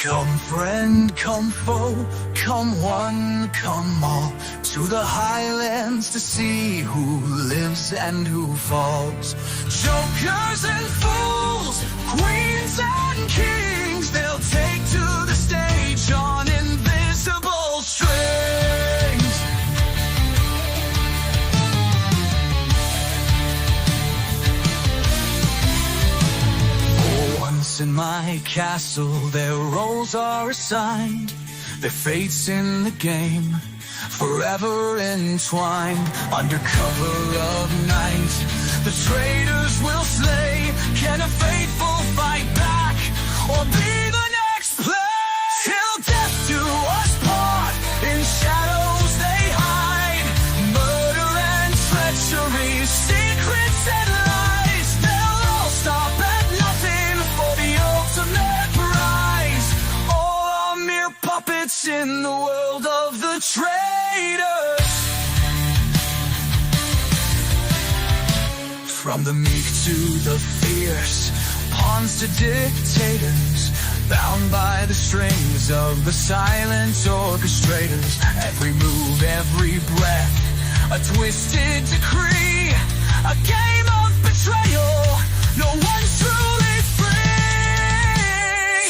Come friend, come foe, come one, come all, to the highlands to see who lives and who falls. Jokers and fools, queens and kings, they'll take to the stage on invisible strings. In my castle, their roles are assigned, their fates in the game, forever entwined. Under cover of night, the traitors will slay. Can a faithful fight back, or be the next play? Till death do us part, in shadows they hide. Murder and treachery, secrets and lies, they'll all stop at nothing for the ultimate prize. All are mere puppets in the world of the traitors. From the meek to the fierce, pawns to dictators, bound by the strings of the silent orchestrators. Every move, every breath, a twisted decree, a game of betrayal, no one's truly free.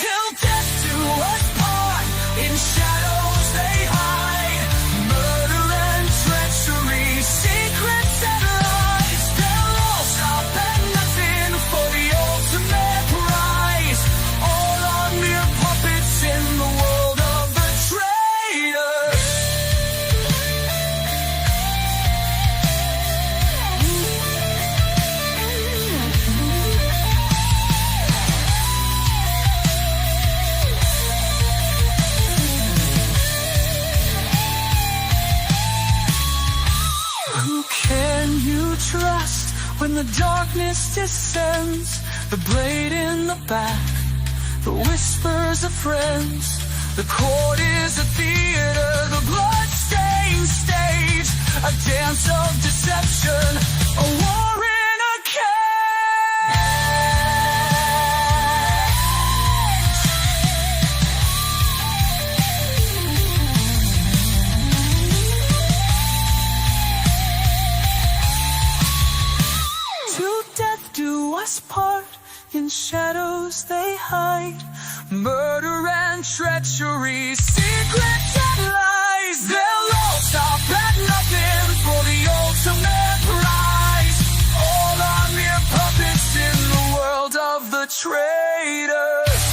Till death do us part, in shadows they hide. Murder and treachery, secrets and lies, they'll all stop at nothing for the ultimate prize. All are mere puppets in the world of the traitors. Who can you trust when the darkness descends? The blade in the back, the whispers of friends. The court is a theater, the blood-stained stage, a dance of deception, a war in a cage. Till death do us part, in shadows they hide. Murder and treachery, secrets and lies, they'll all stop at nothing for the ultimate prize. All are mere puppets in the world of the traitors.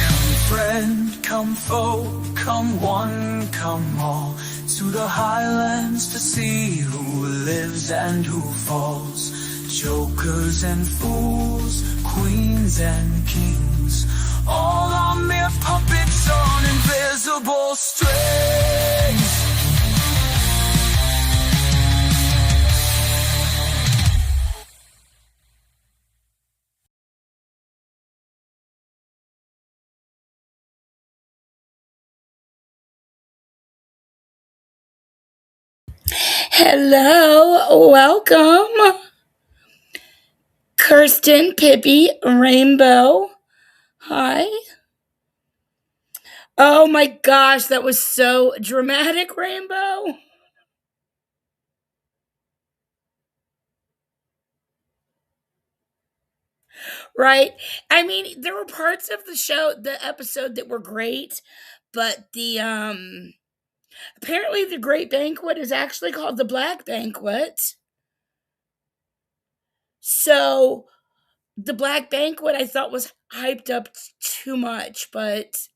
Come friend, come foe, come one, come all, to the highlands to see who lives and who falls. Jokers and fools, queens and kings, all are mere puppets on invisible strings. Hello, welcome. Kirsten, Pippi, Rainbow. Hi. Oh my gosh, that was so dramatic, Rainbow. Right? I mean, there were parts of the episode that were great, but apparently the Great Banquet is actually called the Black Banquet. So the Black Banquet I thought was hyped up too much, but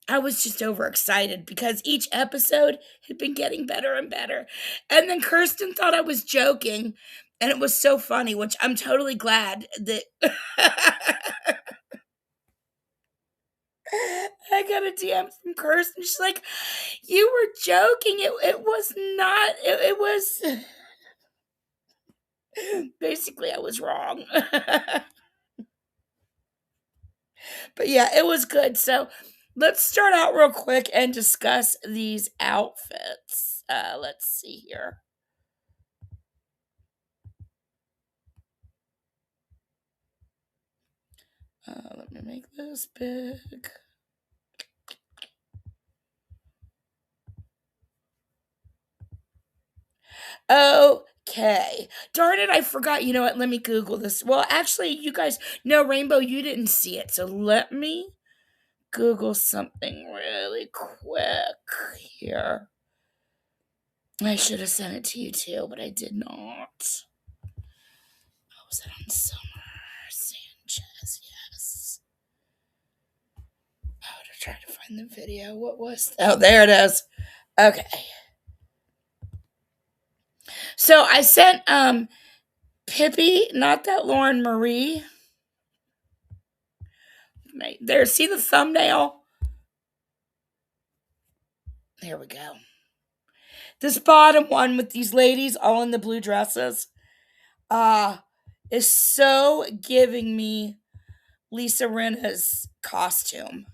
I was just overexcited because each episode had been getting better and better. And then Kirsten thought I was joking, and it was so funny, which I'm totally glad that I got a DM from Kirsten. She's like, "You were joking. It was not. It was." Basically, I was wrong. But yeah, it was good. So let's start out real quick and discuss these outfits. Let's see here. Let me make this big. Okay. Darn it, I forgot. You know what? Let me Google this. Well, actually, you guys know Rainbow, you didn't see it. So let me Google something really quick here. I should have sent it to you too, but I did not. Oh, was that on Summer Sanchez? Yes. Oh, to try to find the video. What was? Oh, there it is. Okay. So I sent Pippi, not that Lauren Marie. There, see the thumbnail? There we go. This bottom one with these ladies all in the blue dresses is so giving me Lisa Rinna's costume.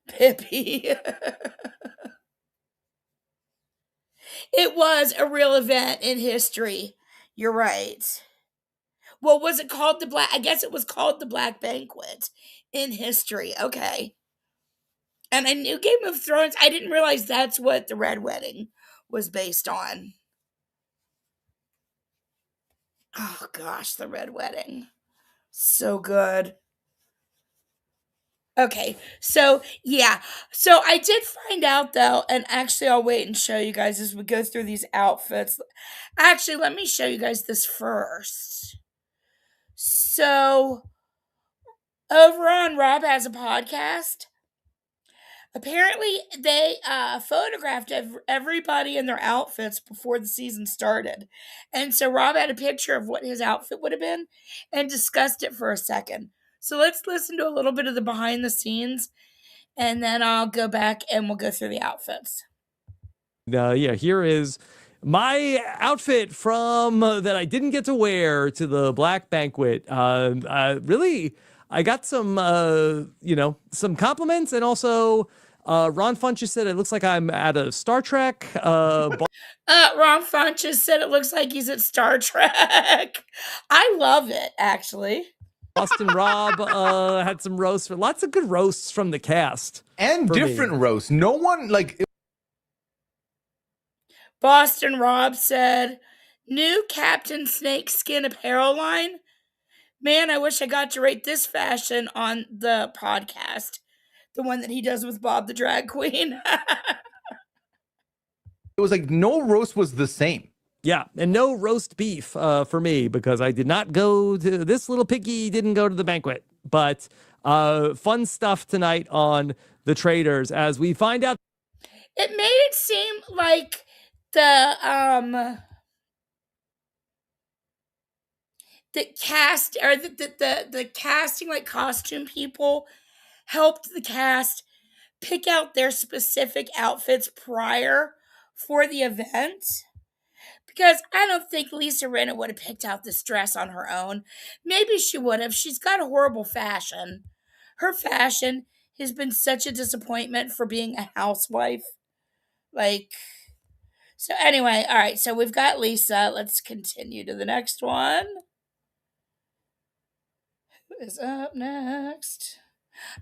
Pippi. It was a real event in history. You're right. Well, was it called the Black? I guess it was called the Black Banquet in history. Okay. And I knew Game of Thrones. I didn't realize that's what the Red Wedding was based on. Oh gosh, the Red Wedding. So good. Okay, so yeah. So I did find out though, and actually I'll wait and show you guys as we go through these outfits. Actually, let me show you guys this first. So over on Rob Has a Podcast, apparently they photographed everybody in their outfits before the season started. And so Rob had a picture of what his outfit would have been and discussed it for a second. So let's listen to a little bit of the behind the scenes, and then I'll go back and we'll go through the outfits. Yeah, here is my outfit from that I didn't get to wear to the Black Banquet. Really, I got some, some compliments, and also Ron Funches said it looks like I'm at a Star Trek. Ron Funches said it looks like he's at Star Trek. I love it, actually. Boston Rob had some roasts, lots of good roasts from the cast. And different roasts. No one, like... Boston Rob said, new Captain Snakeskin apparel line. Man, I wish I got to rate this fashion on the podcast. The one that he does with Bob the Drag Queen. It was like no roast was the same. Yeah, and no roast beef for me because I did not go to this little piggy didn't go to the banquet. But fun stuff tonight on the Traitors as we find out. It made it seem like the cast or the casting, like costume people, helped the cast pick out their specific outfits prior for the event. Because I don't think Lisa Rinna would have picked out this dress on her own. Maybe she would have. She's got a horrible fashion. Her fashion has been such a disappointment for being a housewife. So anyway, all right, so we've got Lisa. Let's continue to the next one. Who is up next?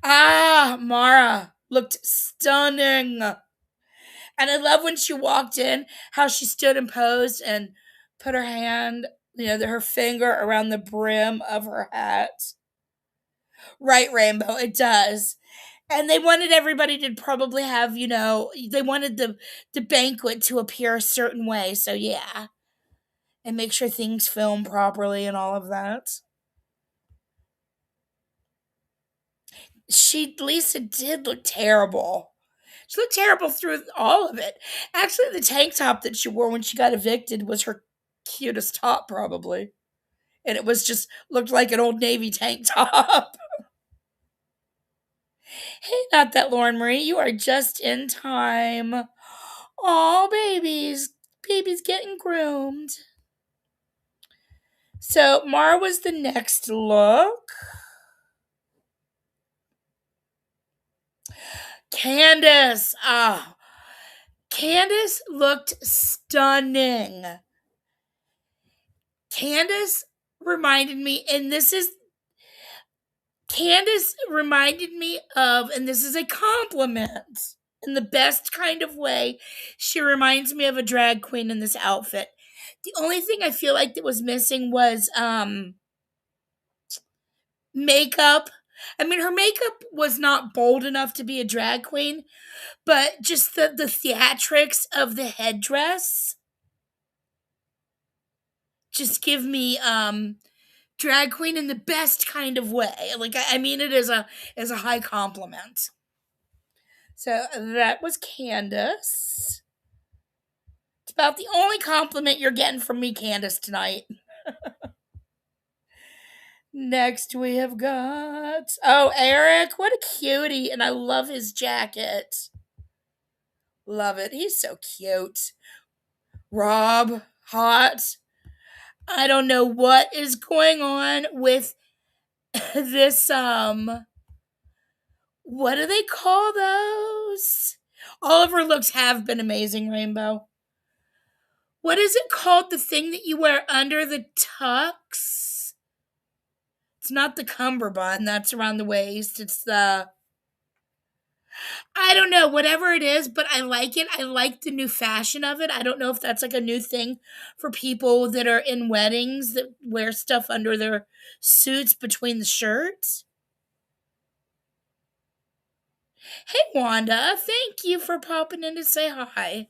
Mara looked stunning. And I love when she walked in, how she stood and posed and put her hand, her finger around the brim of her hat. Right, Rainbow, it does. And they wanted everybody to probably have, they wanted the banquet to appear a certain way. So yeah. And make sure things film properly and all of that. Lisa did look terrible. She looked terrible through all of it. Actually, the tank top that she wore when she got evicted was her cutest top, probably. And it was just looked like an Old Navy tank top. Hey, not that Lauren Marie, you are just in time. Aw, babies. Babies getting groomed. So Mara was the next look. Candace. Candace looked stunning. Candace reminded me, and this is Candace reminded me of, and this is a compliment in the best kind of way. She reminds me of a drag queen in this outfit. The only thing I feel like that was missing was makeup. I mean, her makeup was not bold enough to be a drag queen, but just the theatrics of the headdress just give me drag queen in the best kind of way. Like I mean it as a high compliment. So that was Candace. It's about the only compliment you're getting from me, Candace, tonight. Next we have got Eric. What a cutie, and I love his jacket. Love it. He's so cute. Rob, hot. I don't know what is going on with this what do they call those? All of her looks have been amazing, Rainbow. What is it called? The thing that you wear under the tux? It's not the cummerbund, that's around the waist. It's I don't know, whatever it is, but I like it. I like the new fashion of it. I don't know if that's like a new thing for people that are in weddings that wear stuff under their suits between the shirts. Hey, Wanda, thank you for popping in to say hi.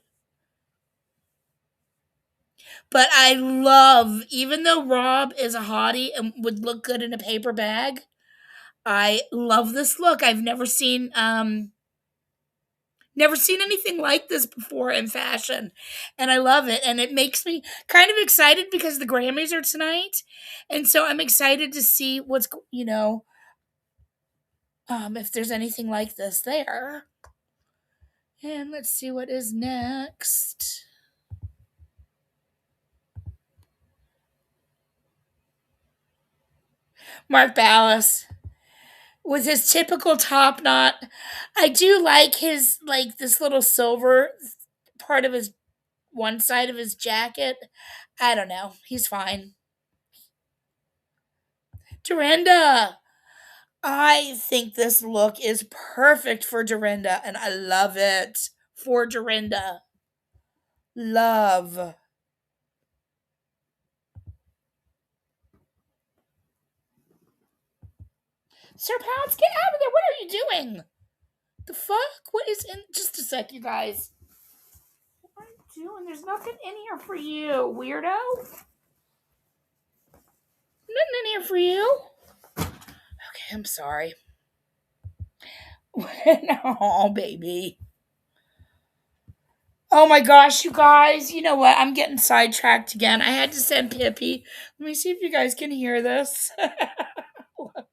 But I love, even though Rob is a hottie and would look good in a paper bag, I love this look. I've never seen anything like this before in fashion, and I love it. And it makes me kind of excited because the Grammys are tonight, and so I'm excited to see what's if there's anything like this there. And let's see what is next. Mark Ballas with his typical top knot. I do like his this little silver part of his one side of his jacket. I don't know. He's fine. Dorinda. I think this look is perfect for Dorinda, and I love it for Dorinda. Love. Sir Pounds, get out of there. What are you doing? The fuck? What is in? Just a sec, you guys. What are you doing? There's nothing in here for you, weirdo. Nothing in here for you. Okay, I'm sorry. Oh, baby. Oh my gosh, you guys. You know what? I'm getting sidetracked again. I had to send Pippi. Let me see if you guys can hear this. Look.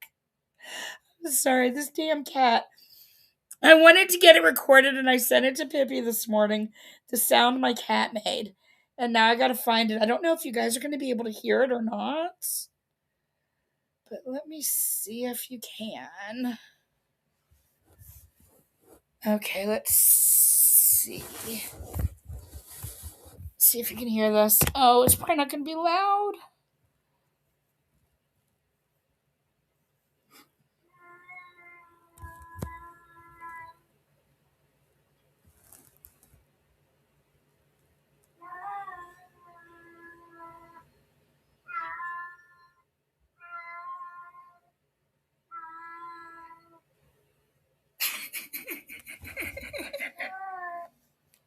Sorry, this damn cat. I wanted to get it recorded and I sent it to Pippi this morning. The sound my cat made. And now I gotta find it. I don't know if you guys are gonna be able to hear it or not. But let me see if you can. Okay, let's see. See if you can hear this. Oh, it's probably not gonna be loud.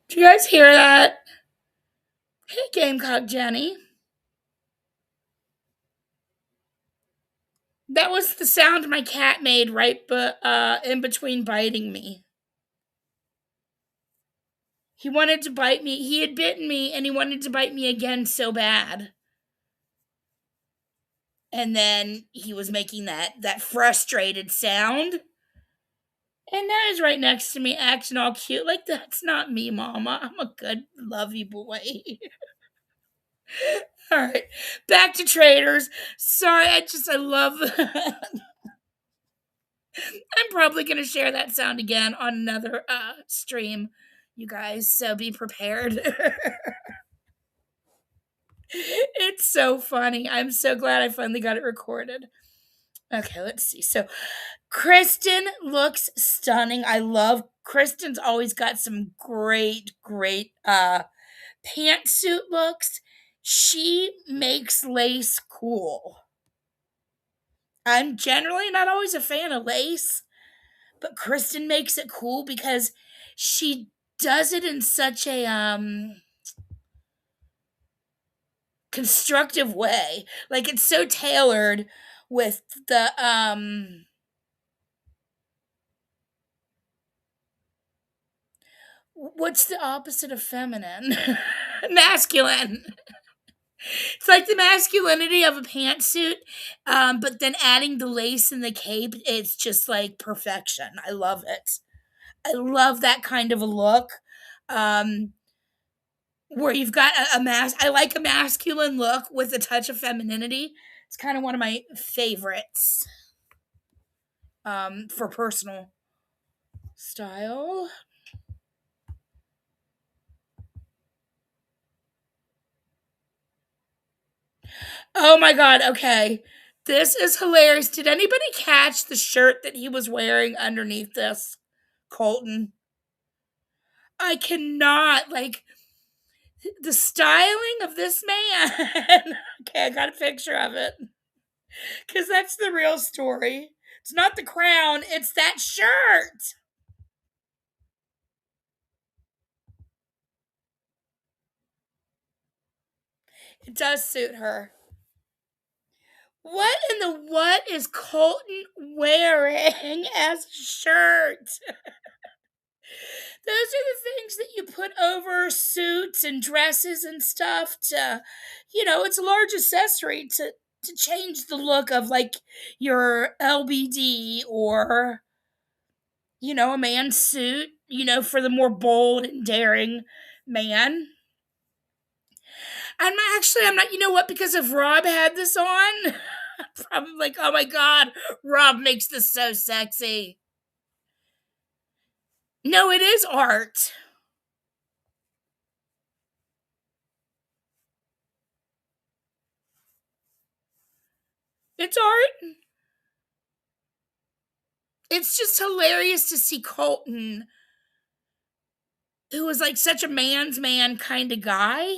Do you guys hear that? Hey, Gamecock Jenny. That was the sound my cat made right in between biting me. He wanted to bite me. He had bitten me and he wanted to bite me again so bad. And then he was making that frustrated sound. And now he's right next to me acting all cute. Like, that's not me, Mama. I'm a good, lovey boy. All right, back to Traitors. Sorry, I love. I'm probably gonna share that sound again on another stream, you guys. So be prepared. It's so funny. I'm so glad I finally got it recorded. Okay, let's see. So Kristen looks stunning. I love Kristen's always got some great pantsuit looks. She makes lace cool. I'm generally not always a fan of lace, but Kristen makes it cool because she does it in such a constructive way. Like it's so tailored with the what's the opposite of feminine? Masculine. It's like the masculinity of a pantsuit, but then adding the lace and the cape, it's just like perfection. I love it. I love that kind of a look. Um, where you've got I like a masculine look with a touch of femininity. It's kind of one of my favorites for personal style. Oh my god, okay. This is hilarious. Did anybody catch the shirt that he was wearing underneath this? Colton. I cannot, like, the styling of this man. Okay, I got a picture of it. Because that's the real story. It's not the crown, it's that shirt. It does suit her. What is Colton wearing as a shirt? Those are the things that you put over suits and dresses and stuff to, it's a large accessory to change the look of like your LBD or, a man's suit, for the more bold and daring man. I'm not, you know what, because if Rob had this on, probably like, oh my god, Rob makes this so sexy. No, it is art. It's art. It's just hilarious to see Colton, who was like such a man's man kind of guy,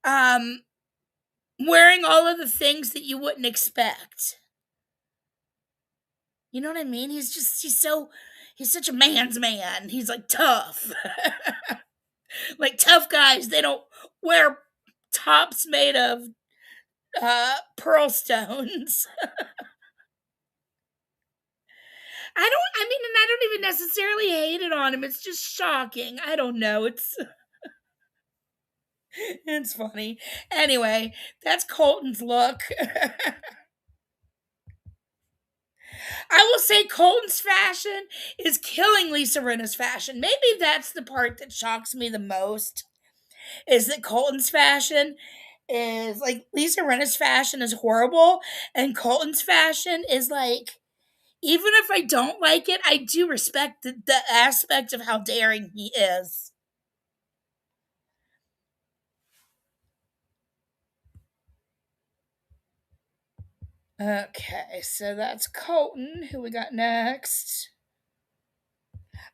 um, wearing all of the things that you wouldn't expect. You know what I mean? He's such a man's man. He's like tough. Like tough guys, they don't wear tops made of pearl stones. And I don't even necessarily hate it on him. It's just shocking. I don't know. It's funny. Anyway, that's Colton's look. I will say Colton's fashion is killing Lisa Rinna's fashion. Maybe that's the part that shocks me the most. Is that Colton's fashion is like Lisa Rinna's fashion is horrible, and Colton's fashion is like, even if I don't like it, I do respect the aspect of how daring he is. Okay, so that's Colton. Who we got next?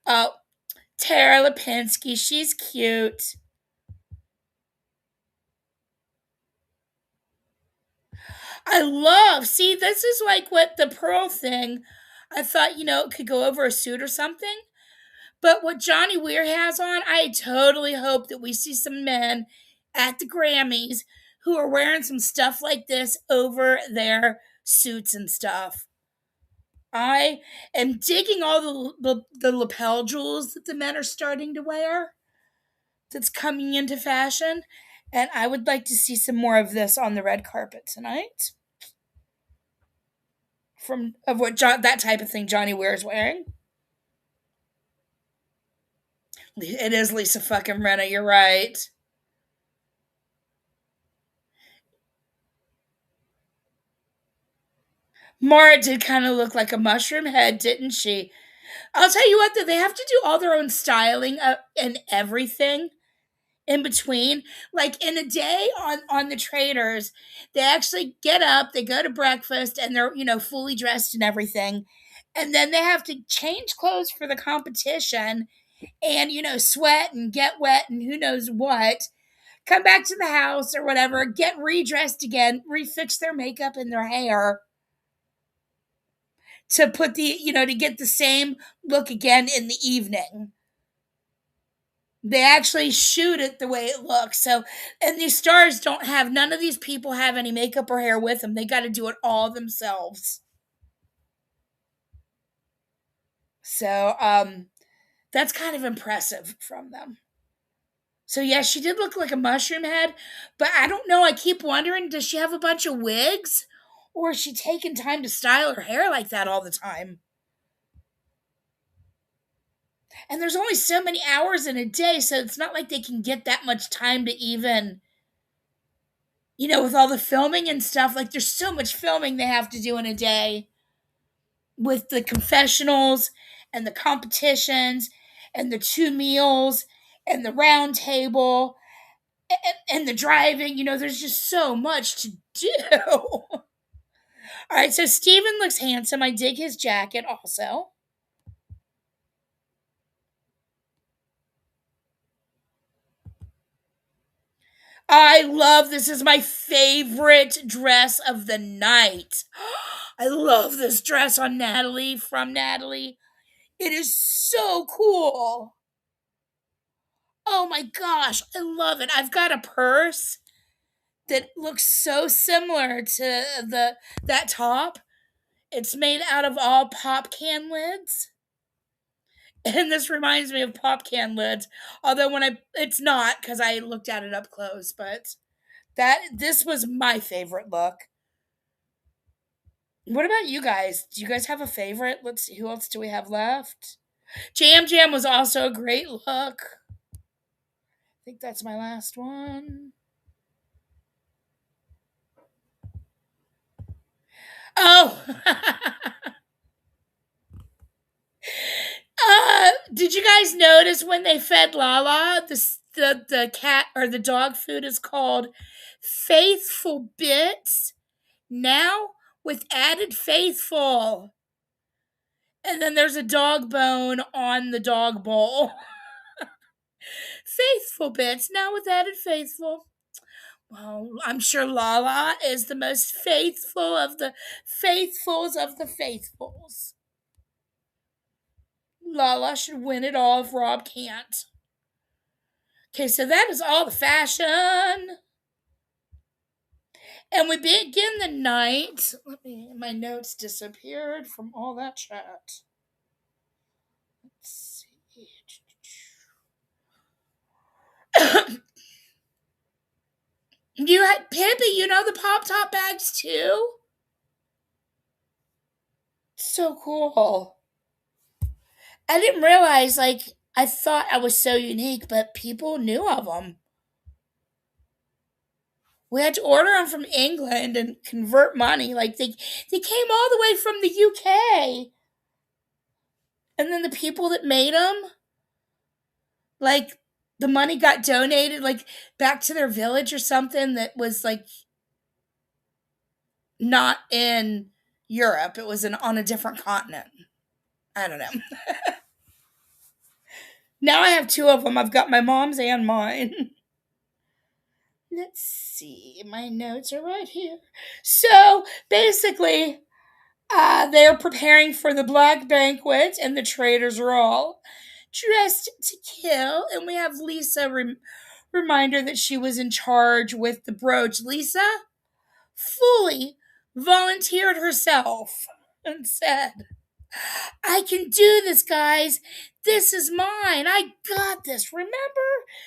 Oh, Tara Lipinski. She's cute. See, this is like what the pearl thing, I thought, it could go over a suit or something. But what Johnny Weir has on, I totally hope that we see some men at the Grammys who are wearing some stuff like this over their suits and stuff. I am digging all the lapel jewels that the men are starting to wear. That's coming into fashion, and I would like to see some more of this on the red carpet tonight. Of what that type of thing Johnny Weir is wearing. It is Lisa fucking Rinna. You're right. Mara did kind of look like a mushroom head, didn't she? I'll tell you what, though, they have to do all their own styling and everything in between. Like in a day on the Traitors, they actually get up, they go to breakfast, and they're fully dressed and everything, and then they have to change clothes for the competition, and sweat and get wet and who knows what. Come back to the house or whatever, get redressed again, refix their makeup and their hair to put to get the same look again in the evening. They actually shoot it the way it looks. So, and these stars don't have, none of these people have any makeup or hair with them. They got to do it all themselves. So, that's kind of impressive from them. So, yeah, she did look like a mushroom head, but I don't know. I keep wondering, does she have a bunch of wigs? Or is she taking time to style her hair like that all the time? And there's only so many hours in a day, so it's not like they can get that much time to even, with all the filming and stuff. Like, there's so much filming they have to do in a day with the confessionals and the competitions and the 2 meals and the round table and the driving. There's just so much to do. All right, so Steven looks handsome. I dig his jacket also. I love this. Is my favorite dress of the night. I love this dress on Natalie, from Natalie. It is so cool. Oh my gosh, I love it. I've got a purse that looks so similar to that top. It's made out of all pop can lids. And this reminds me of pop can lids. Although it's not, because I looked at it up close, but this was my favorite look. What about you guys? Do you guys have a favorite? Let's see, who else do we have left? Jam Jam was also a great look. I think that's my last one. Oh! Did you guys notice when they fed Lala, the cat or the dog food is called Faithful Bits? Now with added faithful. And then there's a dog bone on the dog bowl. Faithful Bits, now with added faithful. Well, I'm sure Lala is the most faithful of the faithfuls of the faithfuls. Lala should win it all if Rob can't. Okay, so that is all the fashion. And we begin the night. My notes disappeared from all that chat. Let's see. Pippi, the Pop Top bags too? So cool. I didn't realize, I thought I was so unique, but people knew of them. We had to order them from England and convert money. They came all the way from the UK. And then the people that made them, the money got donated, back to their village or something that was, not in Europe. It was on a different continent. I don't know. Now I have 2 of them. I've got my mom's and mine. Let's see. My notes are right here. So, basically, they're preparing for the Black Banquet, and the Traitors are all dressed to kill. And we have Lisa reminder that she was in charge with the brooch. Lisa fully volunteered herself and said, I can do this, guys. This is mine. I got this. Remember?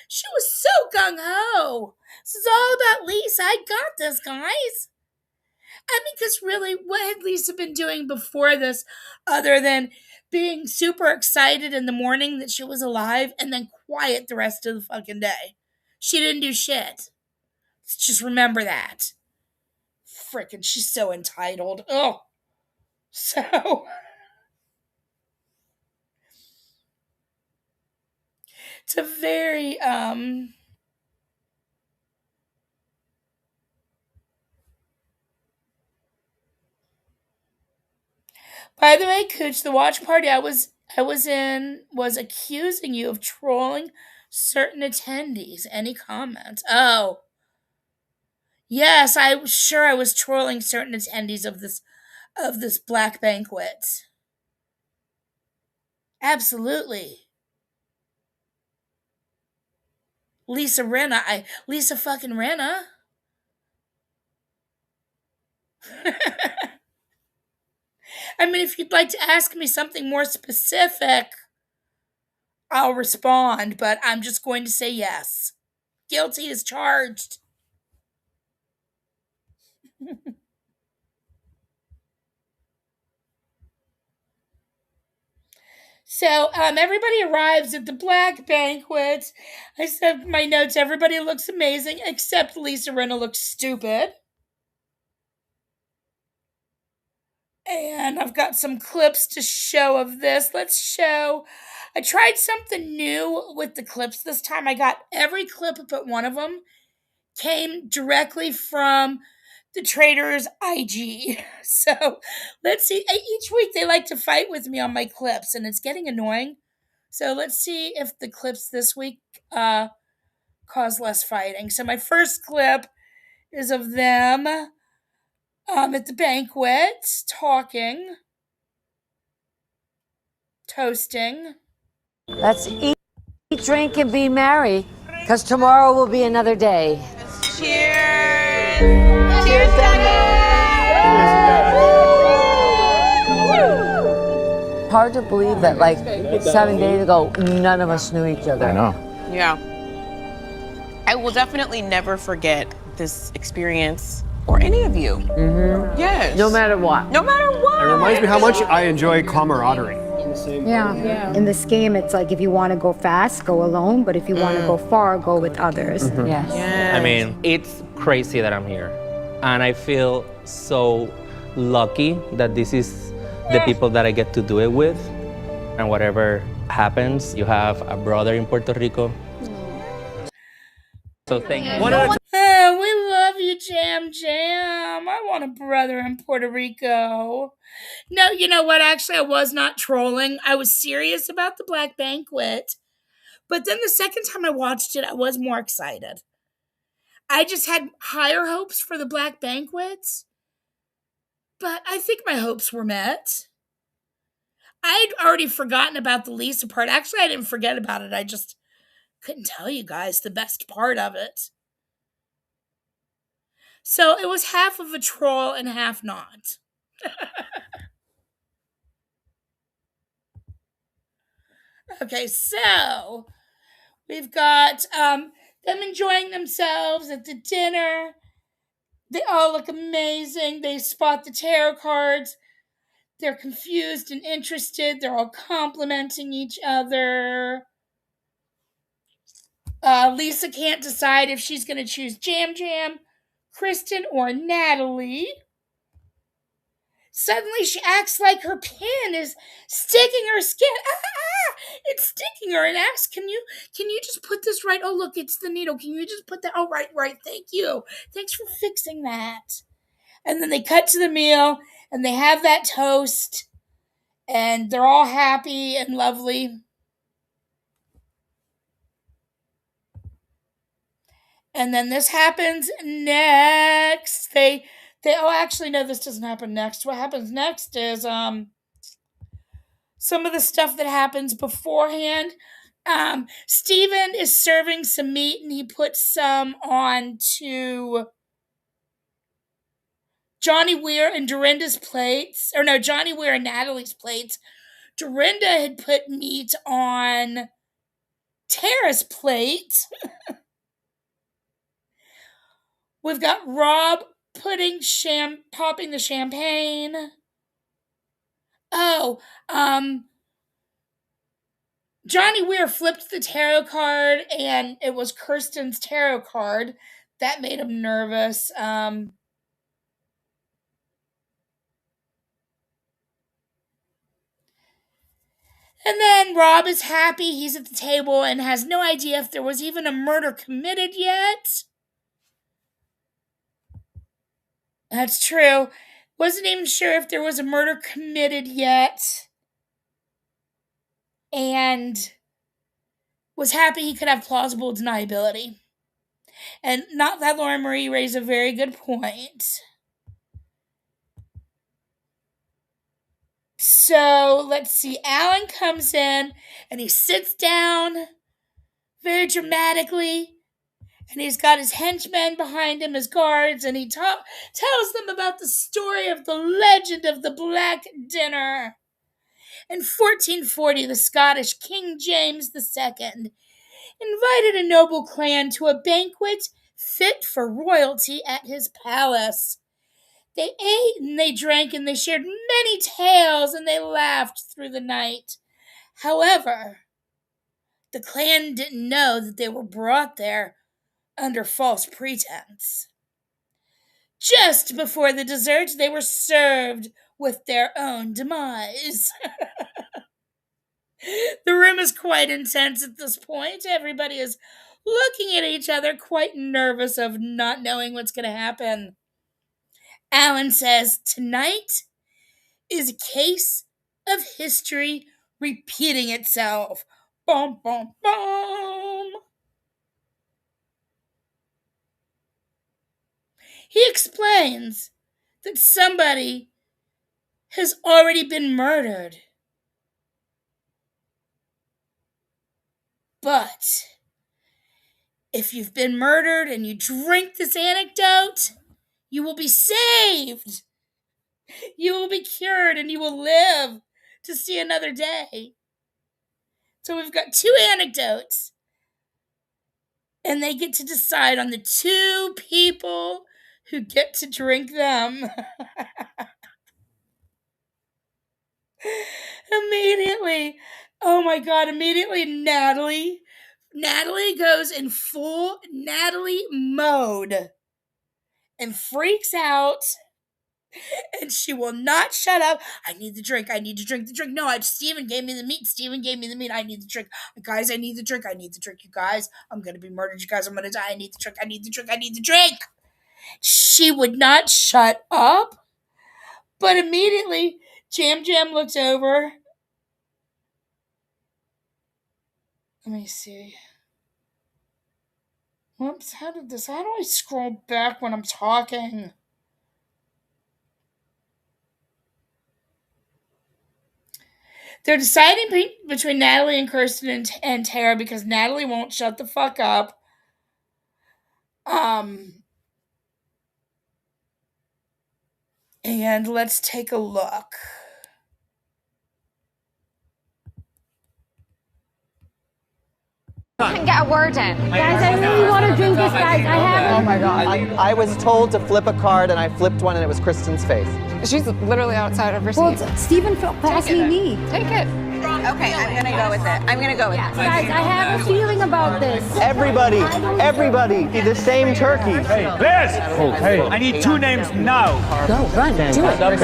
She was so gung-ho. This is all about Lisa. I got this, guys. I mean, because really, what had Lisa been doing before this other than being super excited in the morning that she was alive and then quiet the rest of the fucking day? She didn't do shit. Let's just remember that. Frickin', she's so entitled. Oh. So it's a very by the way, Cooch, the watch party I was in was accusing you of trolling certain attendees. Any comments? Oh, yes, I was sure I was trolling certain attendees of this black banquet. Absolutely. Lisa fucking Renna. I mean, if you'd like to ask me something more specific, I'll respond, but I'm just going to say yes. Guilty is charged. So, everybody arrives at the black banquet. I said my notes, everybody looks amazing, except Lisa Rinna looks stupid. And I've got some clips to show of this. Let's show. I tried something new with the clips this time. I got every clip but one of them came directly from the Traitors IG. So let's see. Each week they like to fight with me on my clips, and it's getting annoying. So let's see if the clips this week cause less fighting. So my first clip is of them at the banquet talking, toasting. Let's eat, drink, and be merry, because tomorrow will be another day. Cheers! Cheers, Hard to believe that, like, 7 days ago, none of us knew each other. I know. Yeah. I will definitely never forget this experience or any of you. Mm-hmm. Yes. No matter what. No matter what. It reminds me how much I enjoy camaraderie. Yeah. In this game, it's like if you want to go fast, go alone, but if you want to go far, go with others. Yes. I mean, it's crazy that I'm here. And I feel so lucky that this is the people that I get to do it with. And whatever happens, you have a brother in Puerto Rico. So thank you. Oh, we love you, Jam Jam. I want a brother in Puerto Rico. No, you know what? Actually, I was not trolling. I was serious about the Black Banquet. But then the second time I watched it, I was more excited. I just had higher hopes for the Black Banquet. But I think my hopes were met. I'd already forgotten about the Lisa part. Actually, I didn't forget about it. I just couldn't tell you guys the best part of it. So it was half of a troll and half not. Okay, so we've got them enjoying themselves at the dinner. They all look amazing. They spot the tarot cards. They're confused and interested. They're all complimenting each other. Lisa can't decide if she's going to choose Jam Jam, Kristen, or Natalie. Suddenly she acts like her pin is sticking her skin. It's sticking her and asks, can you just put this right? Oh, look, it's the needle. Can you just put that? Oh, right. Thank you. Thanks for fixing that. And then they cut to the meal and they have that toast and they're all happy and lovely. And then this happens next. They oh, actually no, this doesn't happen next. What happens next is some of the stuff that happens beforehand. Steven is serving some meat and he puts some on to Johnny Weir and Dorinda's plates. Or no, Johnny Weir and Natalie's plates. Dorinda had put meat on Tara's plate. We've got Rob popping the champagne. Oh, Johnny Weir flipped the tarot card and it was Kirsten's tarot card. That made him nervous. And then Rob is happy. He's at the table and has no idea if there was even a murder committed yet. That's true. Wasn't even sure if there was a murder committed yet. And was happy he could have plausible deniability. And not that Laura Marie raised a very good point. So let's see. Alan comes in and he sits down very dramatically. And he's got his henchmen behind him, his guards, and he tells them about the story of the legend of the Black Dinner. In 1440, the Scottish King James II invited a noble clan to a banquet fit for royalty at his palace. They ate and they drank and they shared many tales and they laughed through the night. However, the clan didn't know that they were brought there under false pretense. Just before the dessert, they were served with their own demise. The room is quite intense at this point. Everybody is looking at each other, quite nervous of not knowing what's going to happen. Alan says, tonight is a case of history repeating itself. Boom, boom, boom. He explains that somebody has already been murdered. But if you've been murdered and you drink this anecdote, you will be saved. You will be cured and you will live to see another day. So we've got 2 anecdotes. And they get to decide on the 2 people who get to drink them. Immediately, oh my God, immediately Natalie goes in full Natalie mode and freaks out. And she will not shut up. I need the drink. I need to drink the drink. No, Steven gave me the meat. Steven gave me the meat. I need the drink. Guys, I need the drink. I need the drink. You guys, I'm going to be murdered. You guys, I'm going to die. I need the drink. I need the drink. I need the drink. She would not shut up. But immediately, Jam Jam looks over. Let me see. Whoops, how do I scroll back when I'm talking? They're deciding between Natalie and Kirsten and Tara because Natalie won't shut the fuck up. And let's take a look. Can get a word in. Guys, I really want to drink this, guys. I haven't. Oh my God. I was told to flip a card and I flipped one and it was Kristen's face. She's literally outside of her seat. Well, Stephen passed me. Take it. Okay, I'm gonna go with it. I'm gonna go with it. Guys, I have a feeling about this. Everybody, the same turkey. Hey, Liz! Hey, I need 2 names now. Go, run, do it. Let them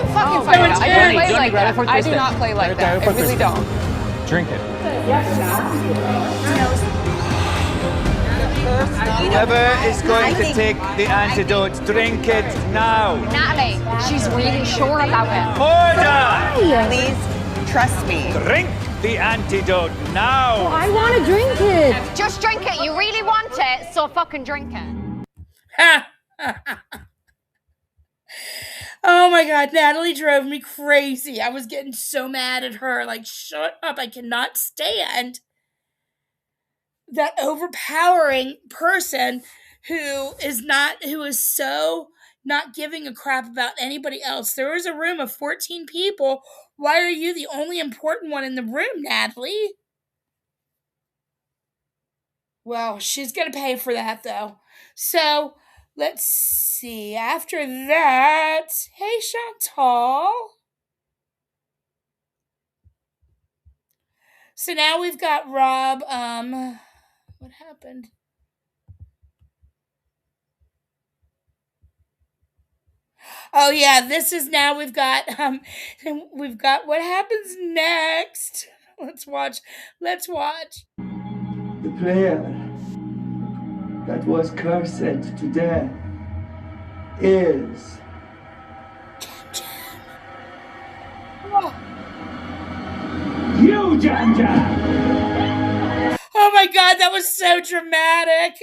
fucking fight it out. I don't play like that. I do not play like that. I really don't. Drink it. Whoever is going to take the antidote, drink it now. Natalie, she's really sure about it. Order! Please trust me. Drink the antidote now. I want to drink it. Just drink it. You really want it, so fucking drink it. Oh my God, Natalie drove me crazy. I was getting so mad at her. Like, shut up. I cannot stand that overpowering person who is so not giving a crap about anybody else. There was a room of 14 people. Why are you the only important one in the room, Natalie? Well, she's going to pay for that, though. So, let's see. After that, hey, Chantal. So now we've got Rob. What happened? Oh yeah, this is now we've got what happens next. Let's watch. Let's watch. The player that was cursed to death is you, Jam Jam. Oh my god, that was so dramatic.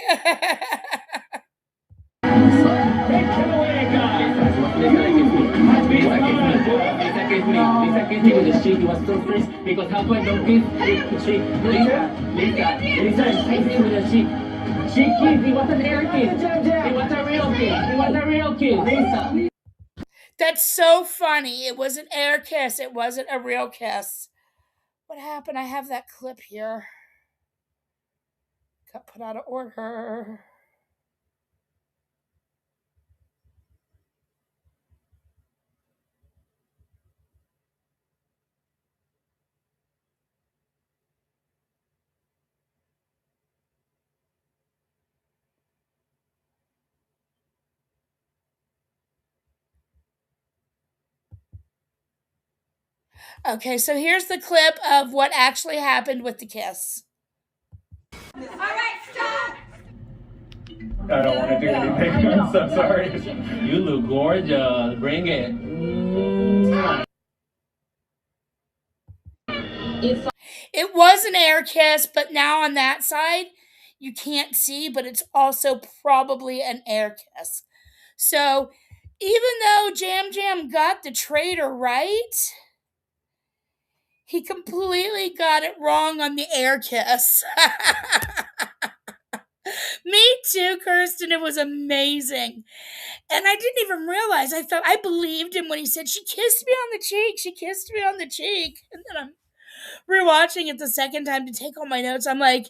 That's so funny. It was an air kiss. It wasn't a real kiss. What happened? I have that clip here. Got put out of order. Okay, so here's the clip of what actually happened with the kiss. All right, stop. I don't want to do anything. I'm so sorry. You look gorgeous. Bring it. It was an air kiss, but now on that side, you can't see, but it's also probably an air kiss. So even though Jam Jam got the traitor right, he completely got it wrong on the air kiss. Me too, Kirsten. It was amazing. And I didn't even realize. I believed him when he said, she kissed me on the cheek. She kissed me on the cheek. And then I'm rewatching it the second time to take all my notes. I'm like,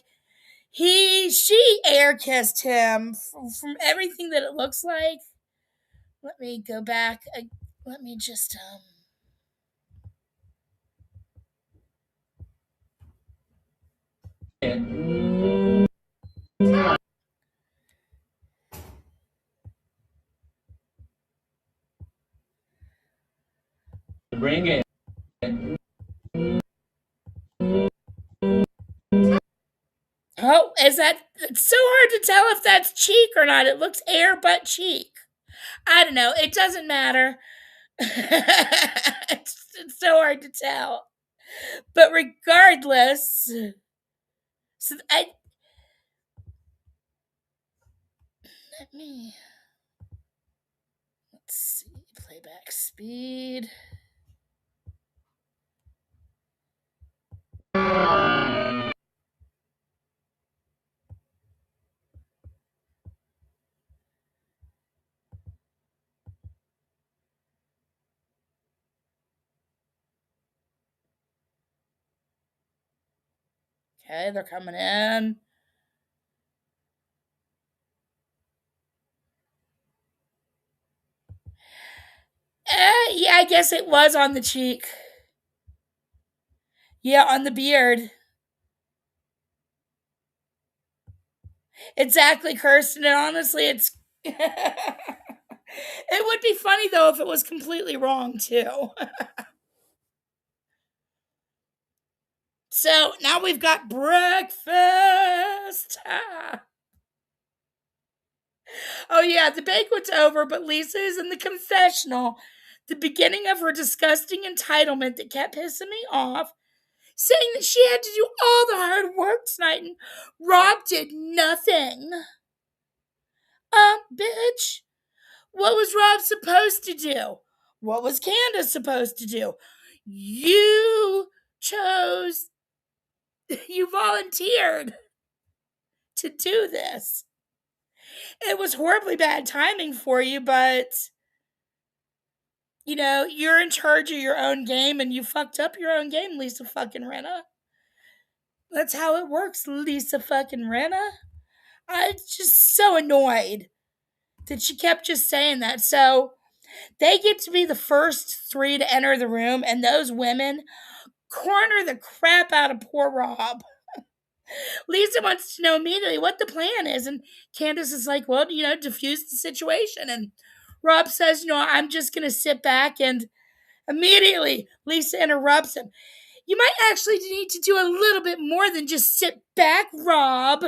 she air kissed him from everything that it looks like. Let me go back. Let me just, Bring it. oh, it's so hard to tell if that's cheek or not. It looks air but cheek. I don't know. It doesn't matter. it's so hard to tell. But regardless, so let's see, playback speed. Okay, they're coming in. Yeah, I guess it was on the cheek. Yeah, on the beard. Exactly, Kirsten. And honestly, it's it would be funny though if it was completely wrong too. So now we've got breakfast. Oh yeah, the banquet's over, but Lisa is in the confessional. The beginning of her disgusting entitlement that kept pissing me off, saying that she had to do all the hard work tonight and Rob did nothing. Bitch. What was Rob supposed to do? What was Candace supposed to do? You volunteered to do this. It was horribly bad timing for you, but you're in charge of your own game and you fucked up your own game, Lisa fucking Rinna. That's how it works, Lisa fucking Rinna. I'm just so annoyed that she kept just saying that. So they get to be the first 3 to enter the room, and those women corner the crap out of poor Rob. Lisa wants to know immediately what the plan is, and Candace is like, well, diffuse the situation. And Rob says, I'm just going to sit back, and immediately Lisa interrupts him. You might actually need to do a little bit more than just sit back, Rob.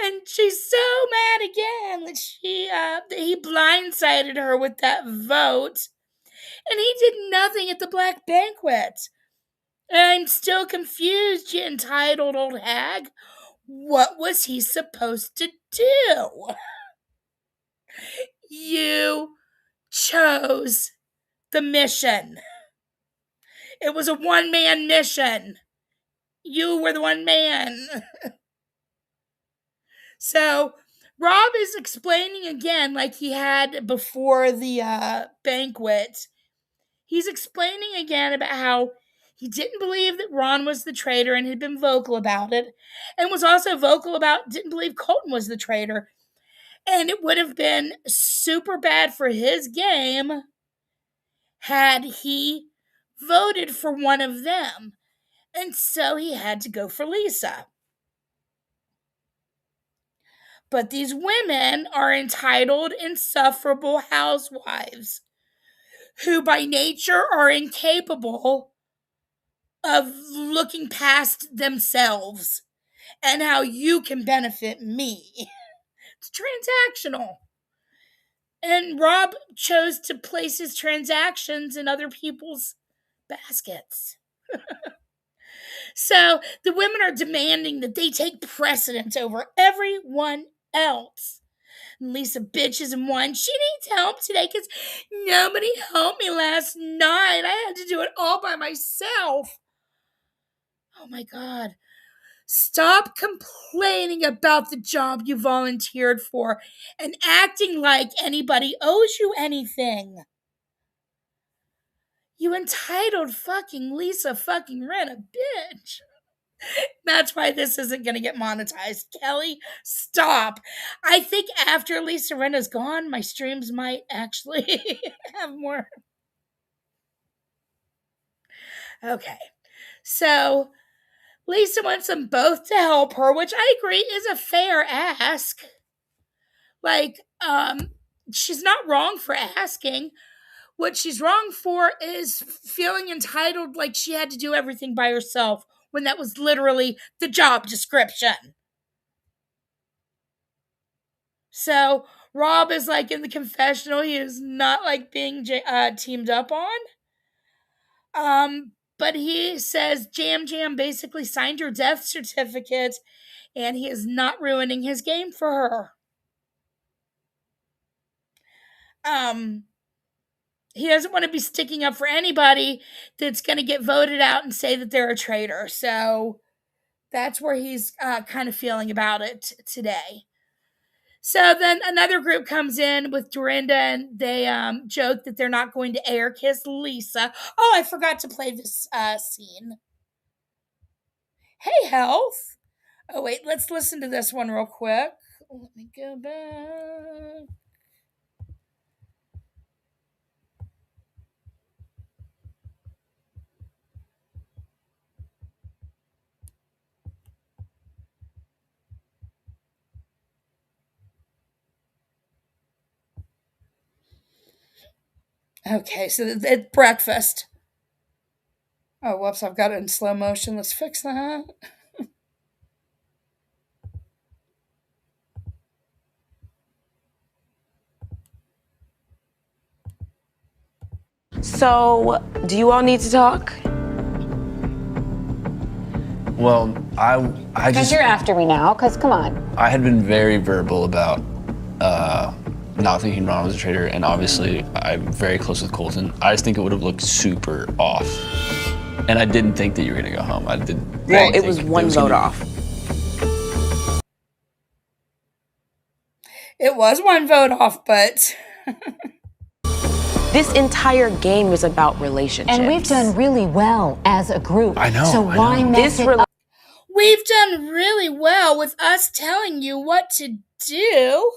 And she's so mad again that that he blindsided her with that vote. And he did nothing at the Black Banquet. And I'm still confused, you entitled old hag. What was he supposed to do? You chose the mission. It was a one-man mission. You were the one man. So Rob is explaining again, like he had before the banquet. He's explaining again about how he didn't believe that Ron was the traitor and had been vocal about it, and was also vocal about didn't believe Colton was the traitor. And it would have been super bad for his game had he voted for one of them. And so he had to go for Lisa. But these women are entitled, insufferable housewives who by nature are incapable of looking past themselves and how you can benefit me. It's transactional. And Rob chose to place his transactions in other people's baskets. So the women are demanding that they take precedence over everyone else. And Lisa bitches and whines. She needs help today because nobody helped me last night. I had to do it all by myself. Oh my God. Stop complaining about the job you volunteered for and acting like anybody owes you anything. You entitled fucking Lisa fucking Rinna bitch. That's why this isn't going to get monetized. Kelly, stop. I think after Lisa Rinna's gone, my streams might actually have more. Okay. So Lisa wants them both to help her, which I agree is a fair ask. Like, she's not wrong for asking. What she's wrong for is feeling entitled like she had to do everything by herself when that was literally the job description. So Rob is like in the confessional. He is not like being teamed up on. But he says Jam Jam basically signed her death certificate and he is not ruining his game for her. He doesn't want to be sticking up for anybody that's going to get voted out and say that they're a traitor. So that's where he's kind of feeling about it today. So then another group comes in with Dorinda and they joke that they're not going to air kiss Lisa. Oh, I forgot to play this scene. Hey, Health. Oh, wait, let's listen to this one real quick. Let me go back. Okay, so it's breakfast. Oh, whoops, I've got it in slow motion. Let's fix that. So, do you all need to talk? Well, I Because just... you're after me now, because come on. I had been very verbal about not thinking Ron was a traitor, and obviously I'm very close with Colton. I just think it would have looked super off. And I didn't think that you were gonna go home. Well, it was one vote off. It was one vote off, but... This entire game is about relationships. And we've done really well as a group. I know. So why mess it up? We've done really well with us telling you what to do,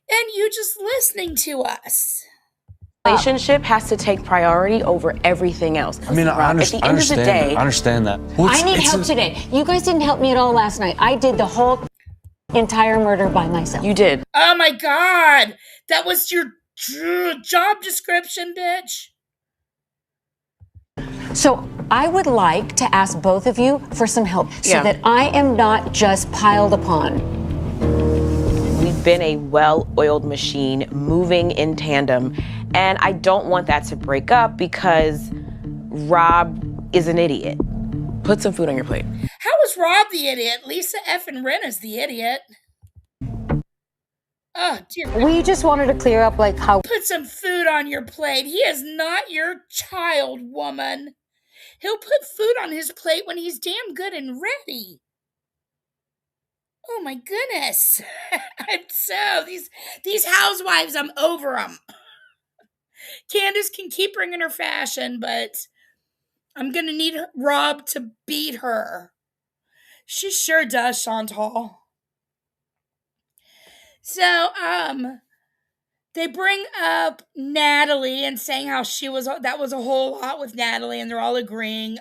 and you just listening to us. Relationship has to take priority over everything else. I mean, I At the end of the day, I understand that. I need help today. You guys didn't help me at all last night. I did the whole... entire murder by myself. You did. Oh my God. That was your job description, bitch. So I would like to ask both of you for some help so Yeah. that I am not just piled upon. We've been a well-oiled machine moving in tandem, and I don't want that to break up because Rob is an idiot. Put some food on your plate. How was Rob the idiot? Lisa effing Rinna's the idiot. Oh, dear. We just wanted to clear up like how Put some food on your plate. He is not your child, woman. He'll put food on his plate when he's damn good and ready. Oh my goodness. These housewives, I'm over them. Candace can keep bringing her fashion, but I'm going to need Rob to beat her. She sure does, Chantal. So, they bring up Natalie and saying how that was a whole lot with Natalie, and they're all agreeing.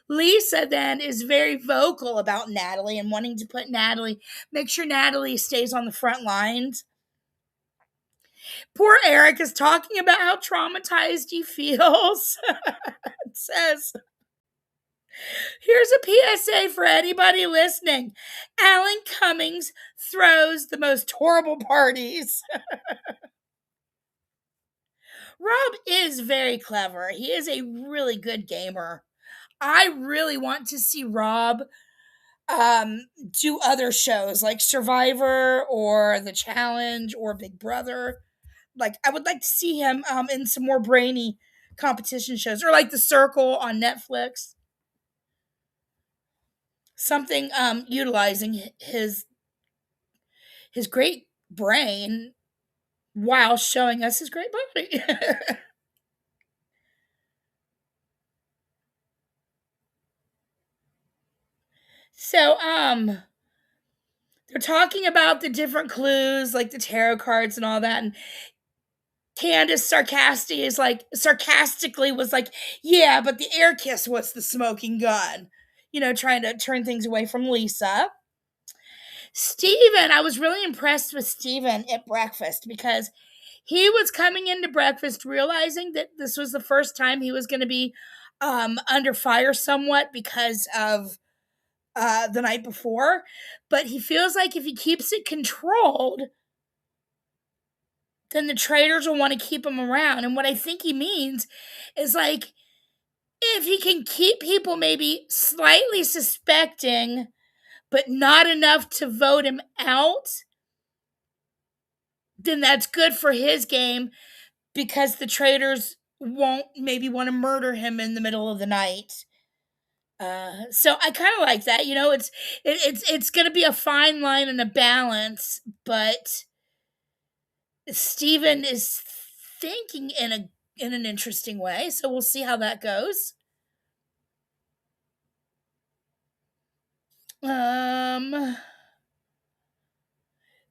Lisa then is very vocal about Natalie and wanting to make sure Natalie stays on the front lines. Poor Eric is talking about how traumatized he feels. It says, here's a PSA for anybody listening. Alan Cummings throws the most horrible parties. Rob is very clever. He is a really good gamer. I really want to see Rob do other shows like Survivor or The Challenge or Big Brother. Like, I would like to see him in some more brainy competition shows, or like The Circle on Netflix. Something utilizing his great brain while showing us his great body. So, they're talking about the different clues, like the tarot cards and all that, and Candace sarcastically was like, yeah, but the air kiss was the smoking gun. Trying to turn things away from Lisa. Steven, I was really impressed with Steven at breakfast because he was coming into breakfast realizing that this was the first time he was going to be under fire somewhat because of the night before. But he feels like if he keeps it controlled, then the traitors will want to keep him around. And what I think he means is like, if he can keep people maybe slightly suspecting, but not enough to vote him out, then that's good for his game because the traitors won't maybe want to murder him in the middle of the night. So I kind of like that. It's going to be a fine line and a balance, but Steven is thinking in an interesting way, so we'll see how that goes.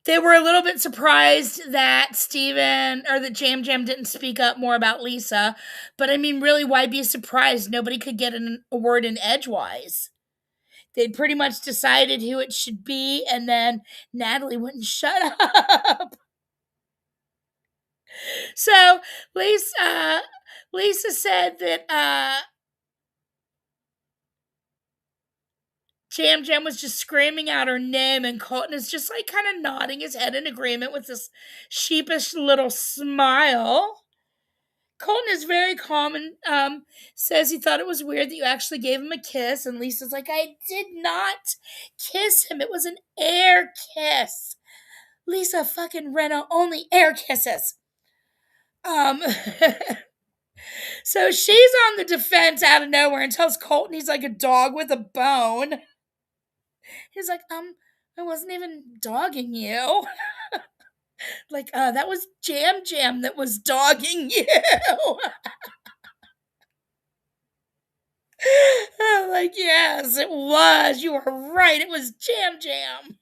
They were a little bit surprised that Jam Jam didn't speak up more about Lisa, but I mean, really, why be surprised? Nobody could get a word in edgewise. They'd pretty much decided who it should be, and then Natalie wouldn't shut up. So Lisa said that Jam Jam was just screaming out her name, and Colton is just like kind of nodding his head in agreement with this sheepish little smile. Colton is very calm and says he thought it was weird that you actually gave him a kiss, and Lisa's like, I did not kiss him. It was an air kiss. Lisa fucking Rinna only air kisses. So she's on the defense out of nowhere and tells Colton he's like a dog with a bone. He's like, I wasn't even dogging you. Like, that was Jam Jam that was dogging you. I'm like, yes, it was. You were right. It was Jam Jam.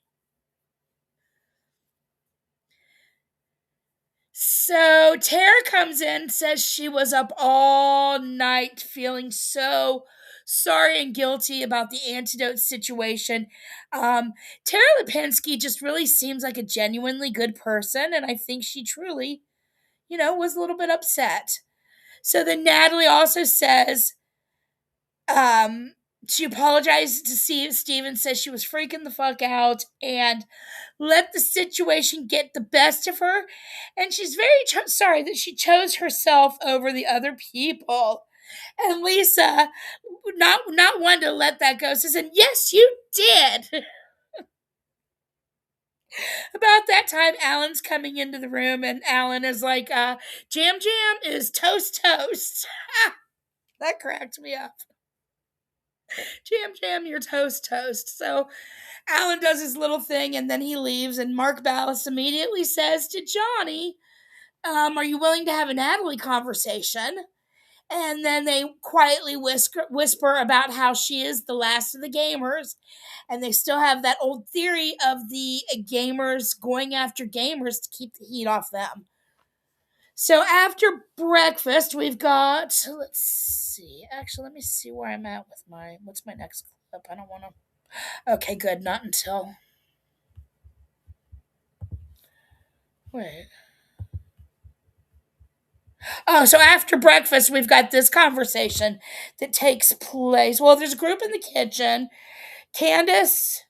So Tara comes in, says she was up all night feeling so sorry and guilty about the antidote situation. Tara Lipinski just really seems like a genuinely good person, and I think she truly, was a little bit upset. So then Natalie also says, she apologized to Steve and says she was freaking the fuck out and let the situation get the best of her. And she's very sorry that she chose herself over the other people. And Lisa, not one to let that go, says, and yes, you did. About that time, Alan's coming into the room, and Alan is like, Jam is toast. That cracked me up. Jam, you're toast. So Alan does his little thing, and then he leaves, and Mark Ballas immediately says to Johnny, are you willing to have a Natalie conversation? And then they quietly whisper about how she is the last of the gamers, and they still have that old theory of the gamers going after gamers to keep the heat off them. So after breakfast, we've got, let's see, actually, let me see where I'm at with what's my next clip? I don't want to, okay, good, not until, wait. Oh, so after breakfast, we've got this conversation that takes place. Well, there's a group in the kitchen. Candace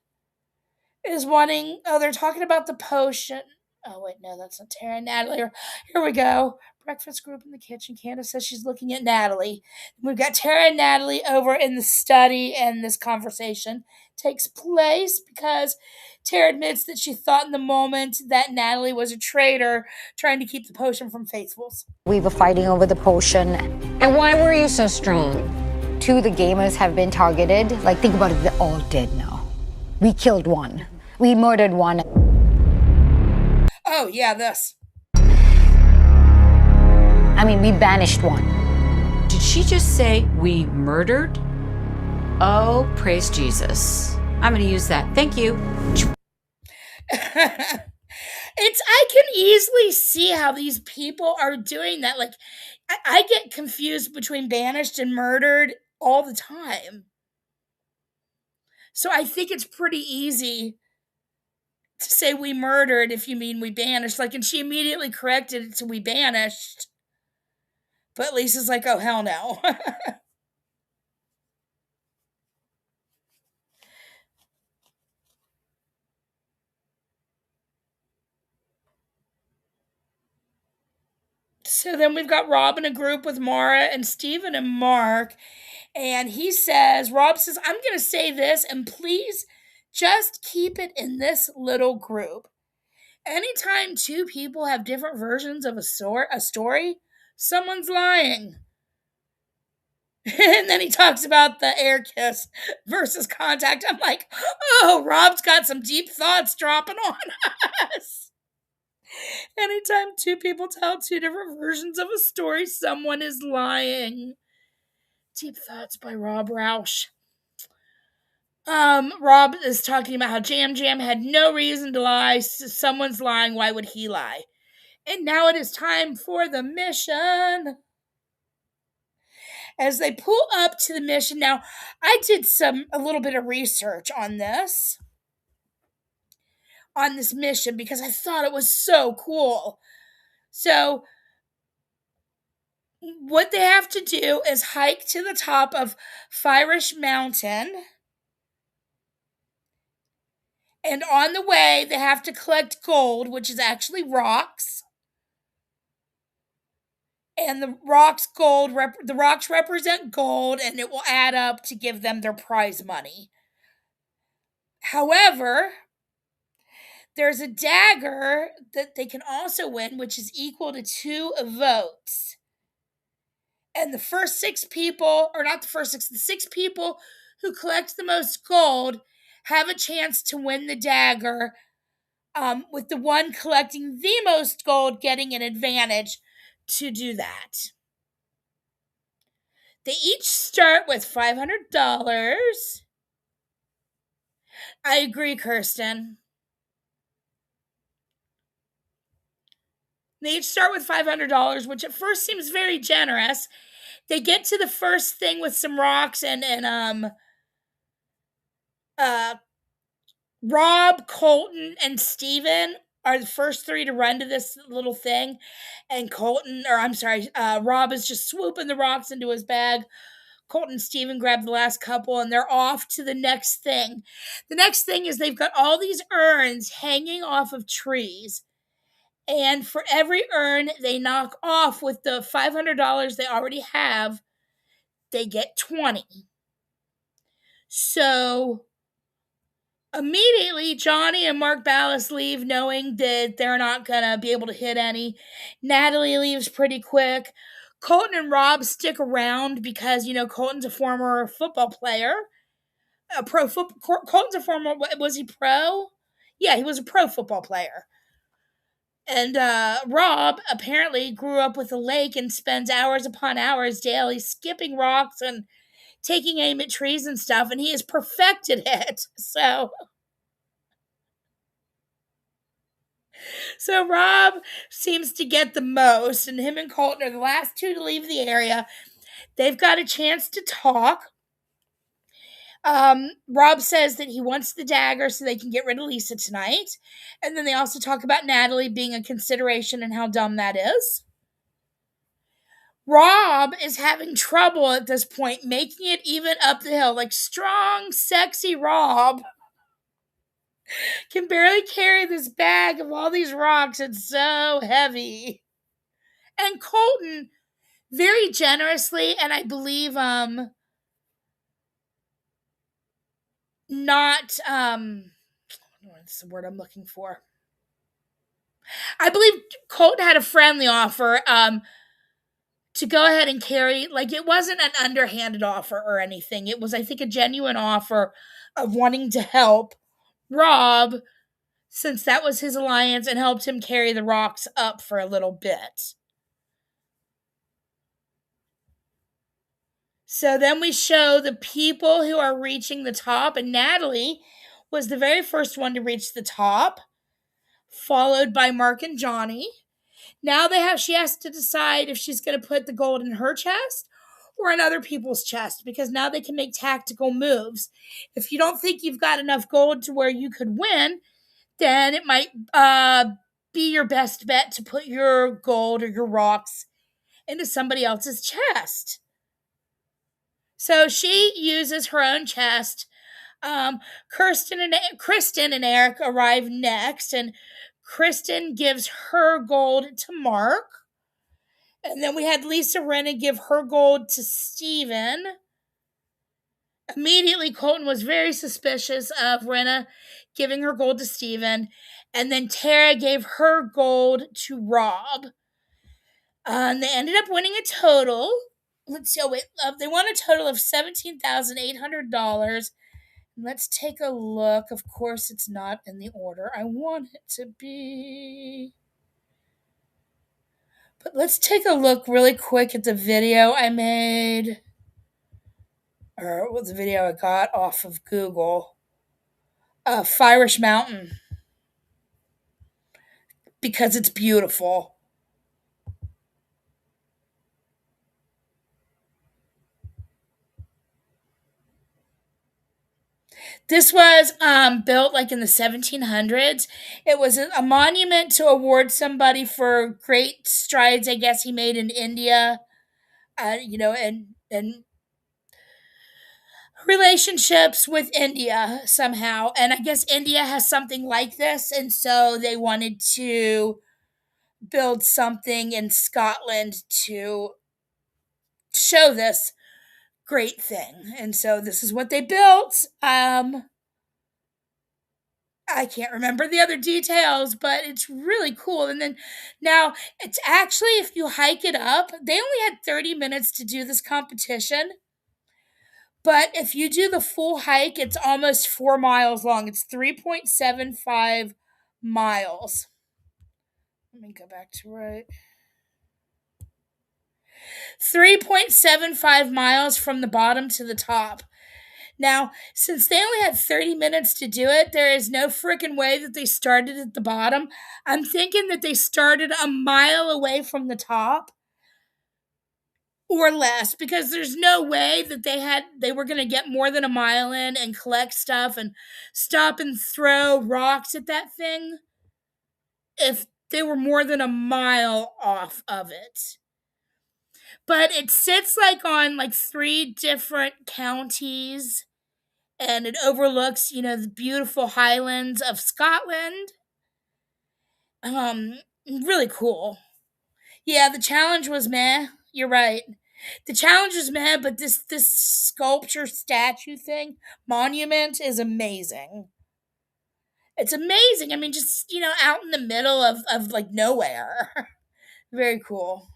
is they're talking about the potion. Oh, wait, no, that's not Tara and Natalie. Here we go. Breakfast group in the kitchen. Candace says she's looking at Natalie. We've got Tara and Natalie over in the study, and this conversation takes place because Tara admits that she thought in the moment that Natalie was a traitor trying to keep the potion from faithfuls. We were fighting over the potion. And why were you so strong? 2 of the gamers have been targeted. Like, think about it, they're all dead now. We killed one. We murdered one. Oh, yeah, this. I mean, we banished one. Did she just say we murdered? Oh, praise Jesus. I'm going to use that. Thank you. I can easily see how these people are doing that. Like, I get confused between banished and murdered all the time. So I think it's pretty easy to say we murdered if you mean we banished. Like, and she immediately corrected it to we banished. But Lisa's like, oh, hell no. So then we've got Rob in a group with Mara and Steven and Mark. And Rob says, I'm going to say this, and please just keep it in this little group. Anytime 2 people have different versions of a story, someone's lying. And then he talks about the air kiss versus contact. I'm like, oh, Rob's got some deep thoughts dropping on us. Anytime 2 people tell 2 different versions of a story, someone is lying. Deep Thoughts by Rob Roush. Rob is talking about how Jam had no reason to lie. Someone's lying. Why would he lie? And now it is time for the mission. As they pull up to the mission. Now, I did a little bit of research on this mission because I thought it was so cool. So, what they have to do is hike to the top of Firish Mountain. And on the way, they have to collect gold, which is actually rocks. And the rocks represent gold, and it will add up to give them their prize money. However, there's a dagger that they can also win, which is equal to 2 votes. And the 6 people who collect the most gold have a chance to win the dagger, with the one collecting the most gold getting an advantage to do that. They each start with $500. I agree, Kirsten. They each start with $500, which at first seems very generous. They get to the first thing with some rocks, and Rob, Colton, and Steven are the first three to run to this little thing. And Rob is just swooping the rocks into his bag. Colton and Steven grab the last couple, and they're off to the next thing. The next thing is they've got all these urns hanging off of trees. And for every urn they knock off with the $500 they already have, they get 20. So immediately, Johnny and Mark Ballas leave, knowing that they're not going to be able to hit any. Natalie leaves pretty quick. Colton and Rob stick around because, Colton's a former football player. Colton's a former, was he pro? Yeah, he was a pro football player. And Rob apparently grew up with a lake and spends hours upon hours daily skipping rocks and taking aim at trees and stuff, and he has perfected it. So Rob seems to get the most, and him and Colton are the last two to leave the area. They've got a chance to talk. Rob says that he wants the dagger so they can get rid of Lisa tonight. And then they also talk about Natalie being a consideration and how dumb that is. Rob is having trouble at this point making it even up the hill. Like, strong, sexy Rob can barely carry this bag of all these rocks. It's so heavy. And Colton, very generously, and I believe what's the word I'm looking for? I believe Colton had a friendly offer to go ahead and carry, like, it wasn't an underhanded offer or anything. It was, I think, a genuine offer of wanting to help Rob, since that was his alliance, and helped him carry the rocks up for a little bit. So then we show the people who are reaching the top, and Natalie was the very first one to reach the top, followed by Mark and Johnny. Now she has to decide if she's going to put the gold in her chest or in other people's chest, because now they can make tactical moves. If you don't think you've got enough gold to where you could win, then it might be your best bet to put your gold or your rocks into somebody else's chest. So she uses her own chest. Kristen and Eric arrive next, and Kristen gives her gold to Mark. And then we had Lisa Rinna give her gold to Steven. Immediately, Colton was very suspicious of Rinna giving her gold to Steven. And then Tara gave her gold to Rob. They ended up winning a total. They won a total of $17,800. Let's take a look. Of course, it's not in the order I want it to be. But let's take a look really quick at the video I made. Or the video I got off of Google. Firish Mountain. Because it's beautiful. This was built like in the 1700s. It was a monument to award somebody for great strides, I guess, he made in India, and relationships with India somehow. And I guess India has something like this, and so they wanted to build something in Scotland to show this great thing. And so this is what they built. I can't remember the other details, but it's really cool. And then now it's actually, if you hike it up, they only had 30 minutes to do this competition. But if you do the full hike, it's almost 4 miles long. It's 3.75 miles. Let me go back to right. 3.75 miles from the bottom to the top. Now, since they only had 30 minutes to do it, there is no freaking way that they started at the bottom. I'm thinking that they started a mile away from the top. or less, because there's no way that they were going to get more than a mile in and collect stuff and stop and throw rocks at that thing if they were more than a mile off of it. But it sits like on like 3 different counties, and it overlooks, the beautiful highlands of Scotland. Really cool. Yeah, the challenge was meh. You're right. The challenge was meh, but this sculpture statue thing, monument, is amazing. It's amazing. I mean, just, out in the middle of like nowhere. Very cool.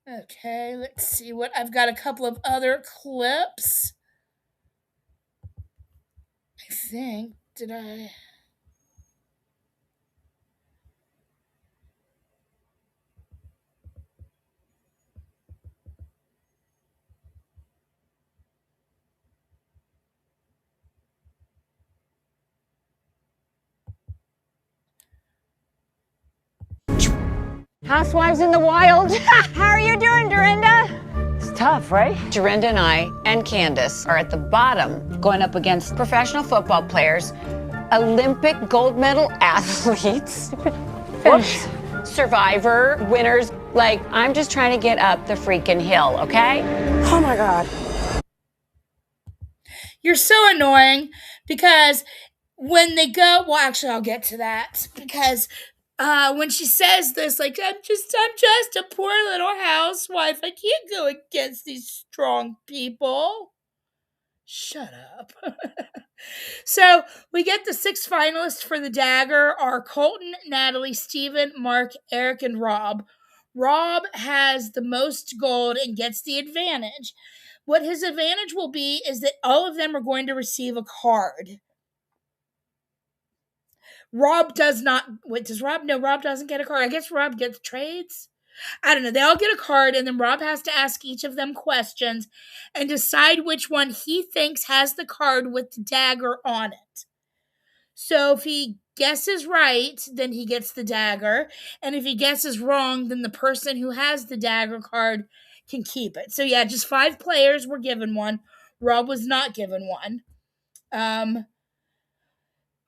Okay, let's see what I've got. A couple of other clips. I think. Did I? Housewives in the wild. How are you doing, Dorinda? It's tough, right? Dorinda and I and Candace are at the bottom, going up against professional football players, Olympic gold medal athletes, Survivor winners. Like, I'm just trying to get up the freaking hill, okay? Oh my God. You're so annoying because when they go, well, actually, I'll get to that, because when she says this, like, I'm just a poor little housewife. I can't go against these strong people. Shut up. So we get the 6 finalists for the dagger are Colton, Natalie, Steven, Mark, Eric, and Rob. Rob has the most gold and gets the advantage. What his advantage will be is that all of them are going to receive a card. Rob does not. Wait, does Rob? No, Rob doesn't get a card. I guess Rob gets trades. I don't know. They all get a card, and then Rob has to ask each of them questions and decide which one he thinks has the card with the dagger on it. So if he guesses right, then he gets the dagger. And if he guesses wrong, then the person who has the dagger card can keep it. So yeah, just 5 players were given one. Rob was not given one.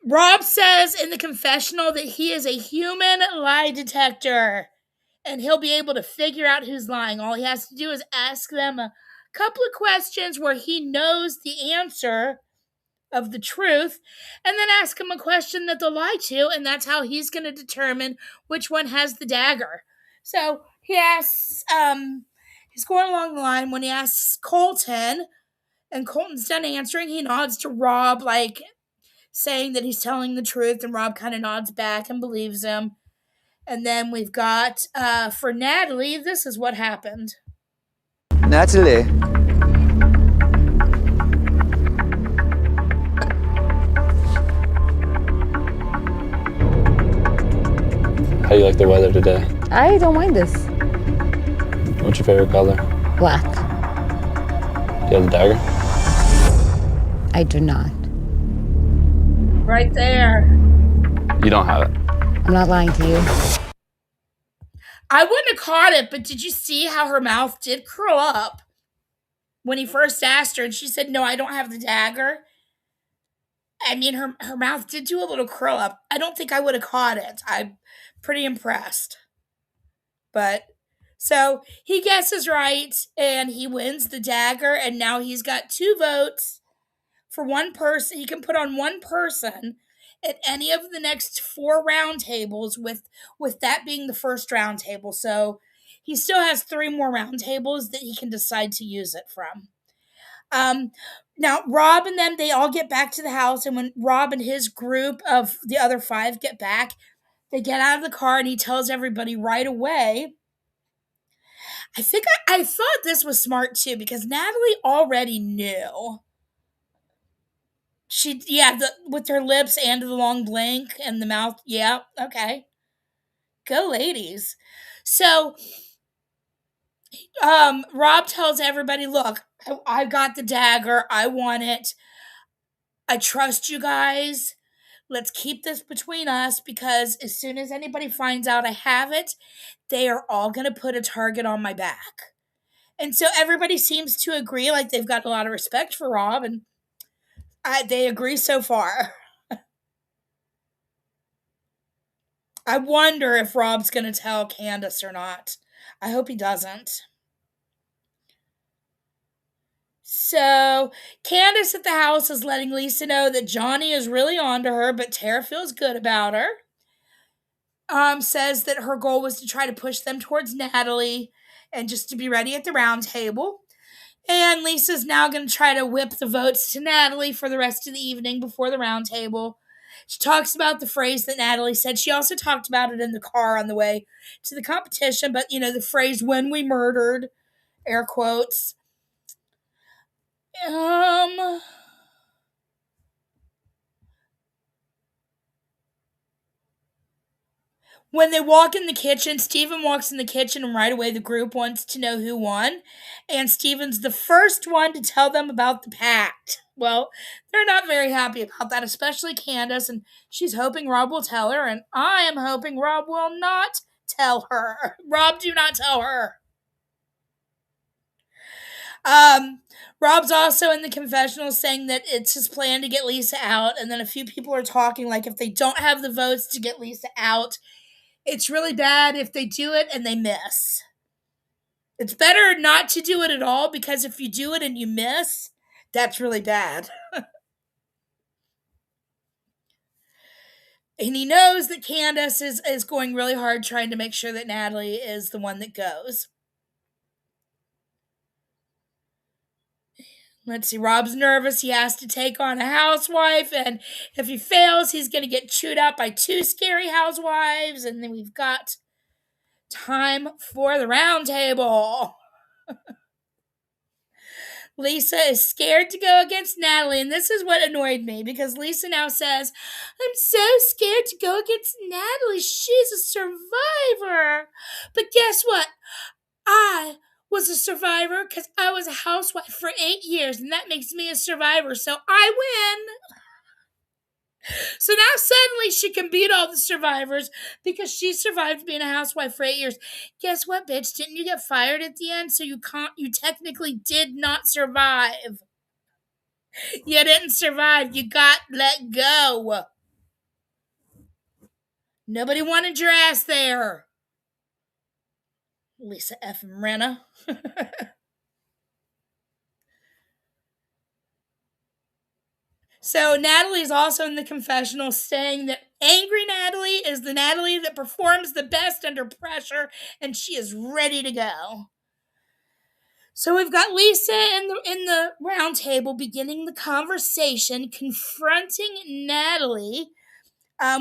Rob says in the confessional that he is a human lie detector, and he'll be able to figure out who's lying. All he has to do is ask them a couple of questions where he knows the answer of the truth, and then ask him a question that they'll lie to, and that's how he's going to determine which one has the dagger. So he asks, he's going along the line when he asks Colton, and Colton's done answering, he nods to Rob, like saying that he's telling the truth, and Rob kind of nods back and believes him. And then we've got, for Natalie, this is what happened. Natalie. How do you like the weather today? I don't mind this. What's your favorite color? Black. Do you have the dagger? I do not. Right there. You don't have it. I'm not lying to you. I wouldn't have caught it, but did you see how her mouth did curl up when he first asked her and she said, no, I don't have the dagger? I mean, her mouth did do a little curl up. I don't think I would have caught it. I'm pretty impressed. But, so he guesses right and he wins the dagger, and now he's got 2 votes for one person. He can put on one person at any of the next 4 round tables, with that being the first round table. So he still has 3 more round tables that he can decide to use it from. Now Rob and them, they all get back to the house, and when Rob and his group of the other 5 get back, they get out of the car and he tells everybody right away. I think I thought this was smart too, because Natalie already knew. With her lips and the long blink and the mouth. Yeah, okay. Go ladies. So, Rob tells everybody, look, I got the dagger. I want it. I trust you guys. Let's keep this between us because as soon as anybody finds out I have it, they are all going to put a target on my back. And so everybody seems to agree, like they've got a lot of respect for Rob, and they agree so far. I wonder if Rob's going to tell Candace or not. I hope he doesn't. So, Candace at the house is letting Lisa know that Johnny is really onto her, but Tara feels good about her. Says that her goal was to try to push them towards Natalie and just to be ready at the round table. And Lisa's now going to try to whip the votes to Natalie for the rest of the evening before the round table. She talks about the phrase that Natalie said. She also talked about it in the car on the way to the competition, but the phrase "when we murdered," air quotes. When they walk in the kitchen, Steven walks in the kitchen and right away the group wants to know who won. And Steven's the first one to tell them about the pact. Well, they're not very happy about that, especially Candace, and she's hoping Rob will tell her, and I am hoping Rob will not tell her. Rob, do not tell her. Rob's also in the confessional saying that it's his plan to get Lisa out, and then a few people are talking like if they don't have the votes to get Lisa out, it's really bad if they do it and they miss. It's better not to do it at all because if you do it and you miss, that's really bad. And he knows that Candace is going really hard trying to make sure that Natalie is the one that goes. Let's see, Rob's nervous. He has to take on a housewife, and if he fails, he's going to get chewed out by 2 scary housewives, and then we've got time for the round table. Lisa is scared to go against Natalie, and this is what annoyed me, because Lisa now says, I'm so scared to go against Natalie. She's a survivor. But guess what? I was a survivor because I was a housewife for 8 years, and that makes me a survivor, so I win. So now suddenly she can beat all the survivors because she survived being a housewife for 8 years. Guess what, bitch? Didn't you get fired at the end? So you technically did not survive. You didn't survive. You got let go. Nobody wanted your ass there. Lisa effing Renna. So Natalie's also in the confessional saying that angry Natalie is the Natalie that performs the best under pressure, and she is ready to go. So we've got Lisa in the round table beginning the conversation, confronting Natalie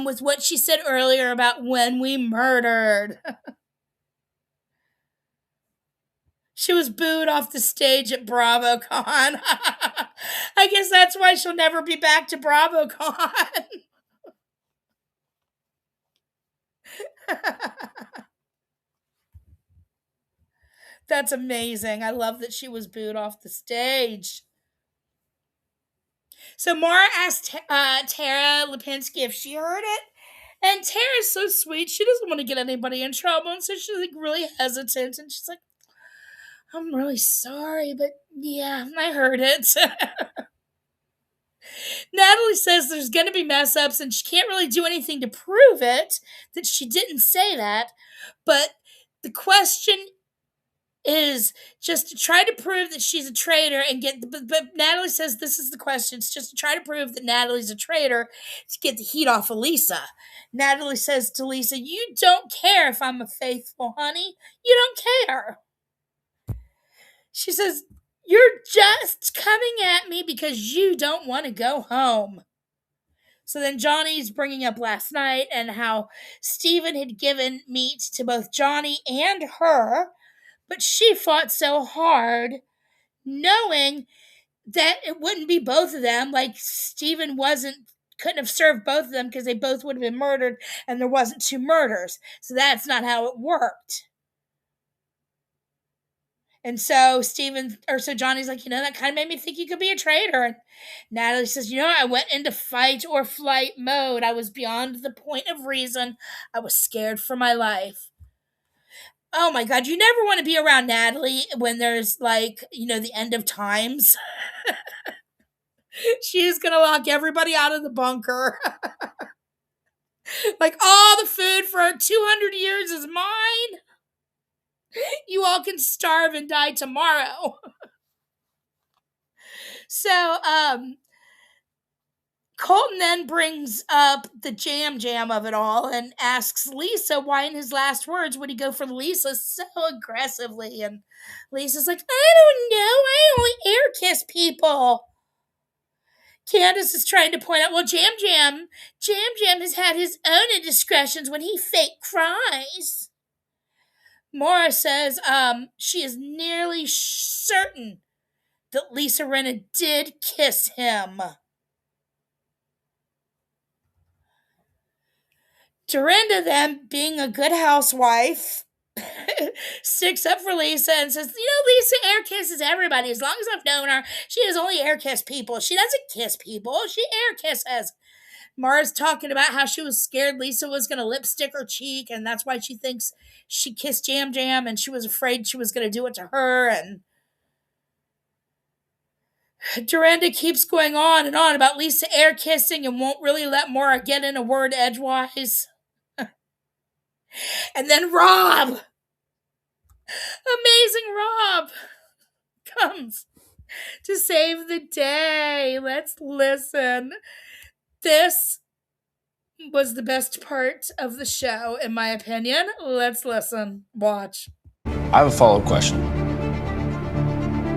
with what she said earlier about when we murdered. She was booed off the stage at BravoCon. I guess that's why she'll never be back to BravoCon. That's amazing. I love that she was booed off the stage. So Mara asked Tara Lipinski if she heard it. And Tara's so sweet. She doesn't want to get anybody in trouble. And so she's like really hesitant. And she's like, I'm really sorry, but yeah, I heard it. Natalie says there's going to be mess ups and she can't really do anything to prove it, that she didn't say that. But the question is just to try to prove that she's a traitor and but Natalie says this is the question. It's just to try to prove that Natalie's a traitor to get the heat off of Lisa. Natalie says to Lisa, you don't care if I'm a faithful honey. You don't care. She says, you're just coming at me because you don't want to go home. So then Johnny's bringing up last night and how Steven had given meat to both Johnny and her, but she fought so hard knowing that it wouldn't be both of them. Like Steven couldn't have served both of them because they both would have been murdered and there wasn't 2 murders. So that's not how it worked. And so Johnny's like, that kind of made me think you could be a traitor. And Natalie says, I went into fight or flight mode. I was beyond the point of reason. I was scared for my life. Oh my God, you never want to be around Natalie when there's the end of times. She's going to lock everybody out of the bunker. Like, all the food for 200 years is mine. You all can starve and die tomorrow. So, Colton then brings up the jam of it all and asks Lisa why in his last words would he go for Lisa so aggressively. And Lisa's like, I don't know. I only air kiss people. Candace is trying to point out, well, Jam has had his own indiscretions when he fake cries. Maura says she is nearly certain that Lisa Rinna did kiss him. Dorinda, then, being a good housewife, sticks up for Lisa and says, Lisa air kisses everybody. As long as I've known her, she has only air kissed people. She doesn't kiss people. She air kisses. Mara's talking about how she was scared Lisa was going to lipstick her cheek, and that's why she thinks she kissed Jam, and she was afraid she was going to do it to her. And Dorinda keeps going on and on about Lisa air kissing and won't really let Mara get in a word edgewise. And then Rob, amazing Rob, comes to save the day. Let's listen. This was the best part of the show, in my opinion. Let's listen. Watch. I have a follow-up question.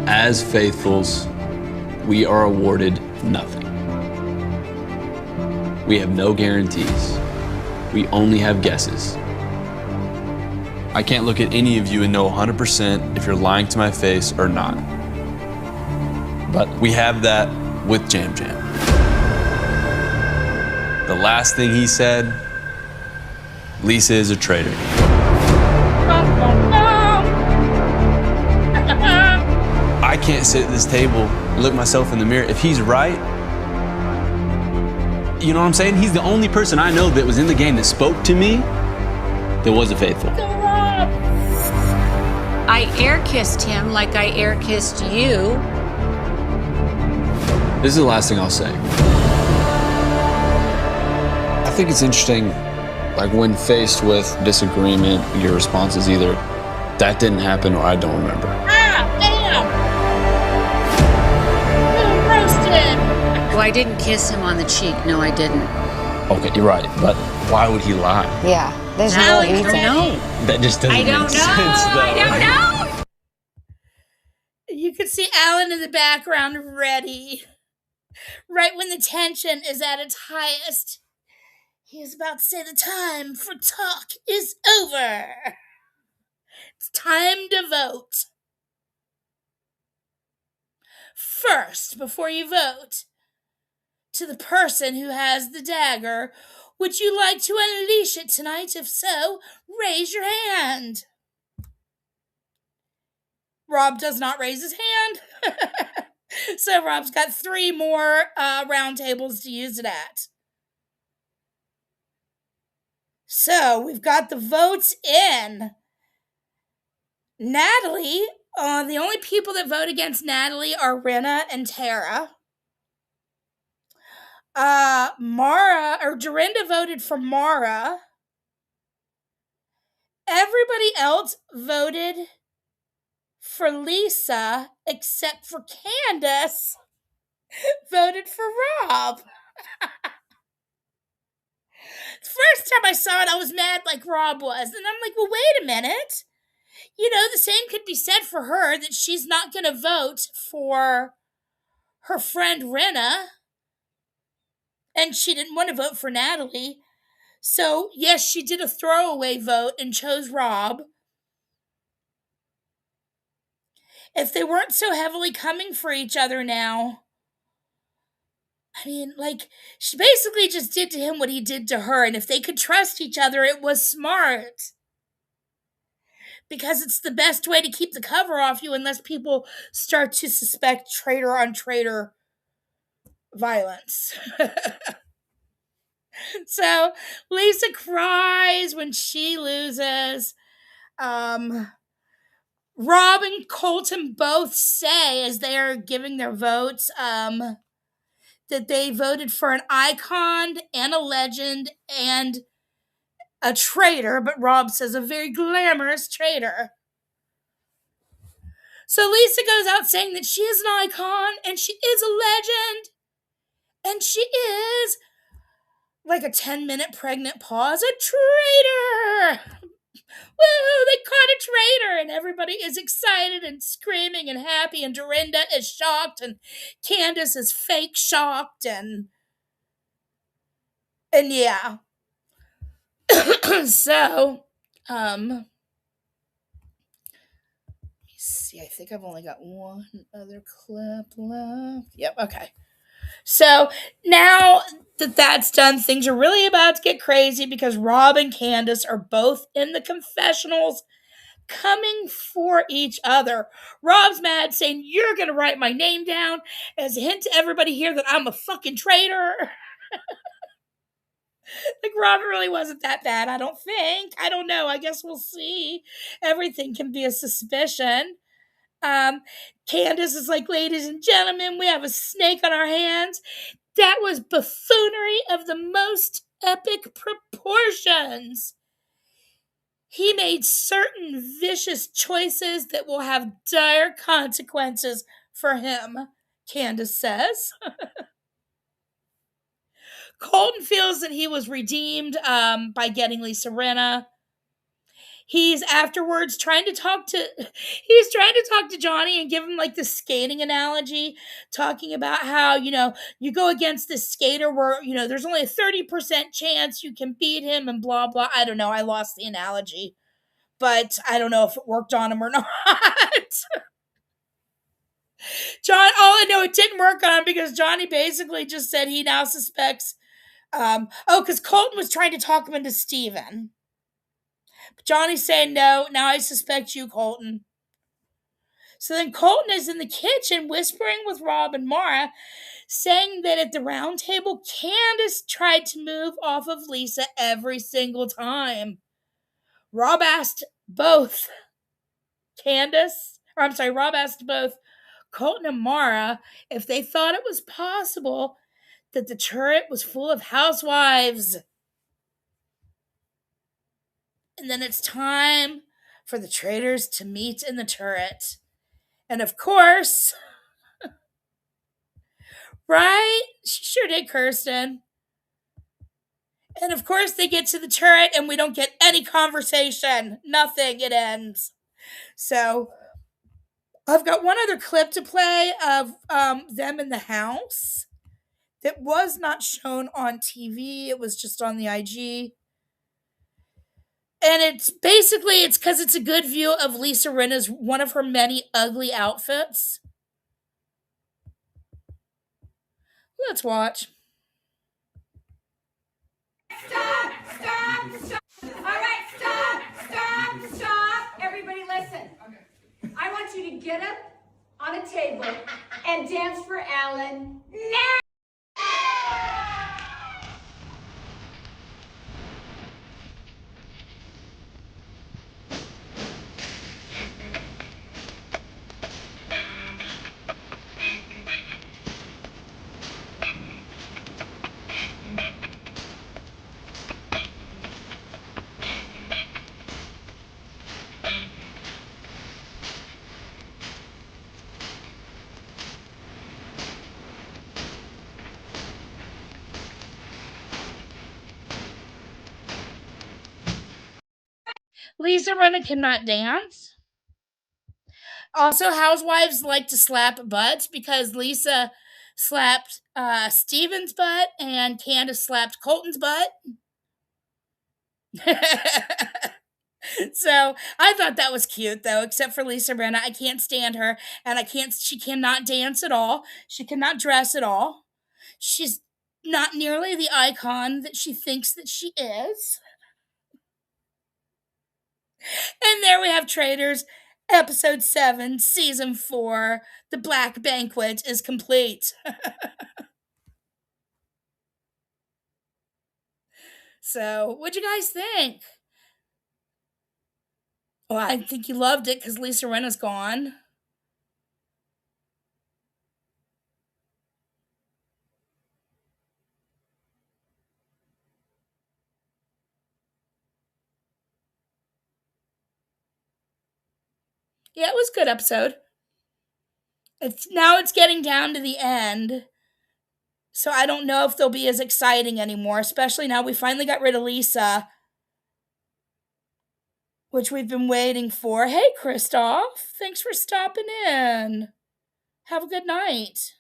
As faithfuls, we are awarded nothing. We have no guarantees. We only have guesses. I can't look at any of you and know 100% if you're lying to my face or not. But we have that with Jam. The last thing he said, Lisa is a traitor. I can't sit at this table and look myself in the mirror. If he's right, you know what I'm saying? He's the only person I know that was in the game that spoke to me that wasn't faithful. I air kissed him like I air kissed you. This is the last thing I'll say. I think it's interesting, like when faced with disagreement, your response is either, that didn't happen or I don't remember. Roasted. Well, I didn't kiss him on the cheek. No, I didn't. Okay, you're right, but why would he lie? Yeah, there's no I don't know. That just doesn't I don't make know. sense, though. I don't know. You can see Alan in the background ready. Right when the tension is at its highest. He is about to say the time for talk is over. It's time to vote. First, before you vote, to the person who has the dagger, would you like to unleash it tonight? If so, raise your hand. Rob does not raise his hand. So Rob's got 3 more round tables to use it at. So we've got the votes in. Natalie, the only people that vote against Natalie are Rinna and Tara. Dorinda voted for Mara. Everybody else voted for Lisa, except for Candace, voted for Rob. The first time I saw it, I was mad like Rob was. And I'm like, well, wait a minute. The same could be said for her, that she's not going to vote for her friend Rinna. And she didn't want to vote for Natalie. So, yes, she did a throwaway vote and chose Rob. If they weren't so heavily coming for each other now, I mean, she basically just did to him what he did to her. And if they could trust each other, it was smart. because it's the best way to keep the cover off you unless people start to suspect traitor on traitor violence. So Lisa cries when she loses. Rob and Colton both say, as they are giving their votes, that they voted for an icon and a legend and a traitor, but Rob says a very glamorous traitor. So Lisa goes out saying that she is an icon and she is a legend and she is, like a 10-minute pregnant pause, a traitor. Woo, they caught a traitor, and everybody is excited and screaming and happy, and Dorinda is shocked, and Candace is fake shocked, and yeah. So, let me see, I think I've only got one other clip left. Yep, okay. So now that that's done, things are really about to get crazy because Rob and Candace are both in the confessionals coming for each other. Rob's mad, saying, "You're going to write my name down as a hint to everybody here that I'm a fucking traitor." Like, Rob really wasn't that bad, I don't think. I don't know. I guess we'll see. Everything can be a suspicion. Candace is like, "Ladies and gentlemen, we have a snake on our hands." That was buffoonery of the most epic proportions. He made certain vicious choices that will have dire consequences for him, Candace says. Colton feels that he was redeemed by getting Lisa Rinna. He's afterwards trying to talk to Johnny and give him like the skating analogy, talking about how, you go against this skater where, there's only a 30% chance you can beat him and blah, blah. I don't know. I lost the analogy, but I don't know if it worked on him or not. I know it didn't work on him because Johnny basically just said he now suspects, because Colton was trying to talk him into Steven. Johnny's saying, "No, now I suspect you, Colton." So then Colton is in the kitchen whispering with Rob and Mara, saying that at the round table, Candace tried to move off of Lisa every single time. Rob asked both Colton and Mara if they thought it was possible that the turret was full of housewives. And then it's time for the traitors to meet in the turret. And of course, right? She sure did, Kirsten. And of course, they get to the turret and we don't get any conversation. Nothing. It ends. So, I've got one other clip to play of them in the house that was not shown on TV. It was just on the IG. And it's because it's a good view of Lisa Rinna's one of her many ugly outfits. Let's watch. Stop! All right, stop! Everybody listen. I want you to get up on a table and dance for Alan now! Lisa Rinna cannot dance. Also, housewives like to slap butts because Lisa slapped Steven's butt and Candace slapped Colton's butt. So I thought that was cute, though, except for Lisa Rinna. I can't stand her, and she cannot dance at all. She cannot dress at all. She's not nearly the icon that she thinks that she is. And there we have Traitors, episode 7, season 4. The Black Banquet is complete. So, what'd you guys think? Well, I think you loved it because Lisa Rinna's gone. Yeah, it was a good episode. Now it's getting down to the end. So I don't know if they'll be as exciting anymore, especially now we finally got rid of Lisa, which we've been waiting for. Hey, Christoph, thanks for stopping in. Have a good night.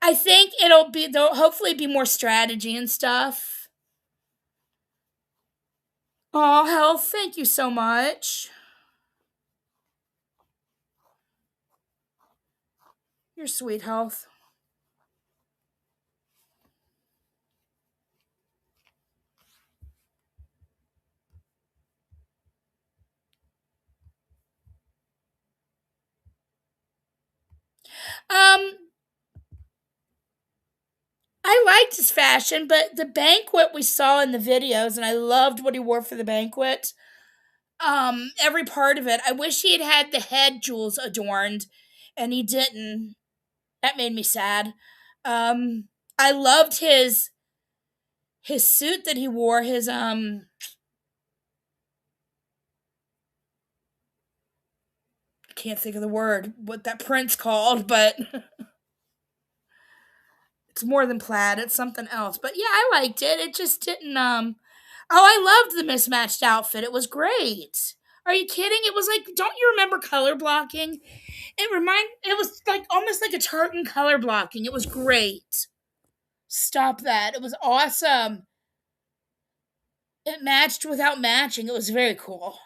I think there'll hopefully be more strategy and stuff. Oh, Health, thank you so much. You're sweet, Health. I liked his fashion, but the banquet we saw in the videos, and I loved what he wore for the banquet. Every part of it. I wish he had the head jewels adorned, and he didn't. That made me sad. I loved his suit that he wore. His I can't think of the word what that print's called, but it's more than plaid. It's something else. But yeah, I liked it. It just didn't. Oh, I loved the mismatched outfit. It was great. Are you kidding? It was like, don't you remember color blocking? It was like almost like a tartan color blocking. It was great. Stop that. It was awesome. It matched without matching. It was very cool.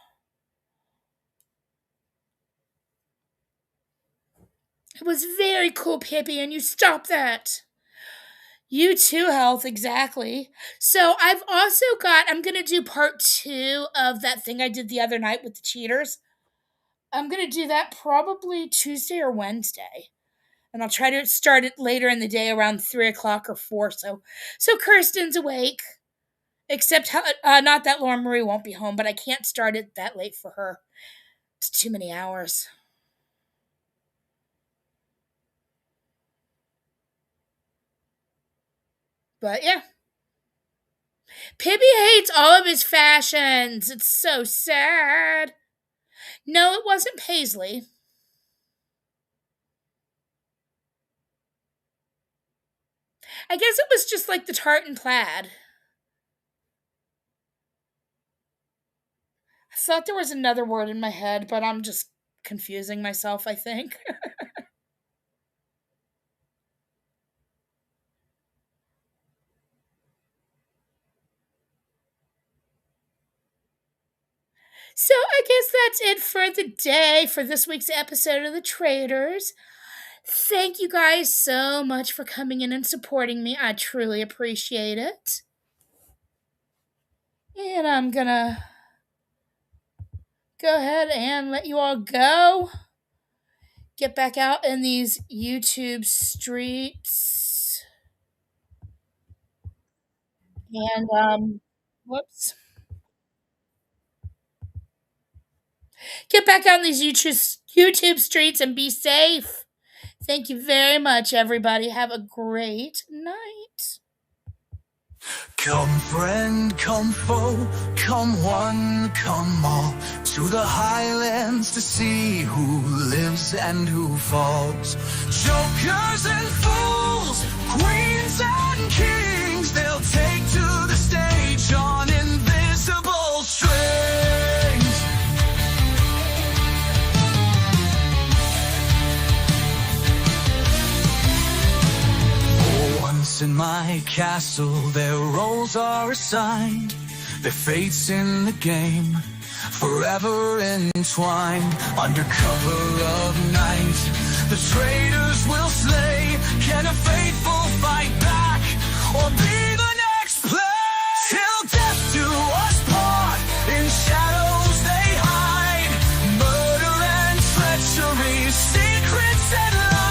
It was very cool, Pippi, and you stop that. You too, Health, exactly. So I'm going to do part 2 of that thing I did the other night with the cheaters. I'm going to do that probably Tuesday or Wednesday. And I'll try to start it later in the day around 3 o'clock or 4. So Kirsten's awake. Except, not that Lauren Marie won't be home, but I can't start it that late for her. It's too many hours. But yeah. Pibby hates all of his fashions. It's so sad. No, it wasn't Paisley. I guess it was just like the tartan plaid. I thought there was another word in my head, but I'm just confusing myself, I think. So I guess that's it for the day for this week's episode of The Traitors. Thank you guys so much for coming in and supporting me. I truly appreciate it. And I'm gonna go ahead and let you all go. Get back out in these YouTube streets. And, whoops. Get back out in these YouTube streets and be safe. Thank you very much, everybody. Have a great night. Come friend, come foe, come one, come all, to the highlands to see who lives and who falls. Jokers and fools, queens and kings, they'll take to the stage on invisible strings. Once in my castle, their roles are assigned, their fates in the game, forever entwined. Under cover of night, the traitors will slay. and a faithful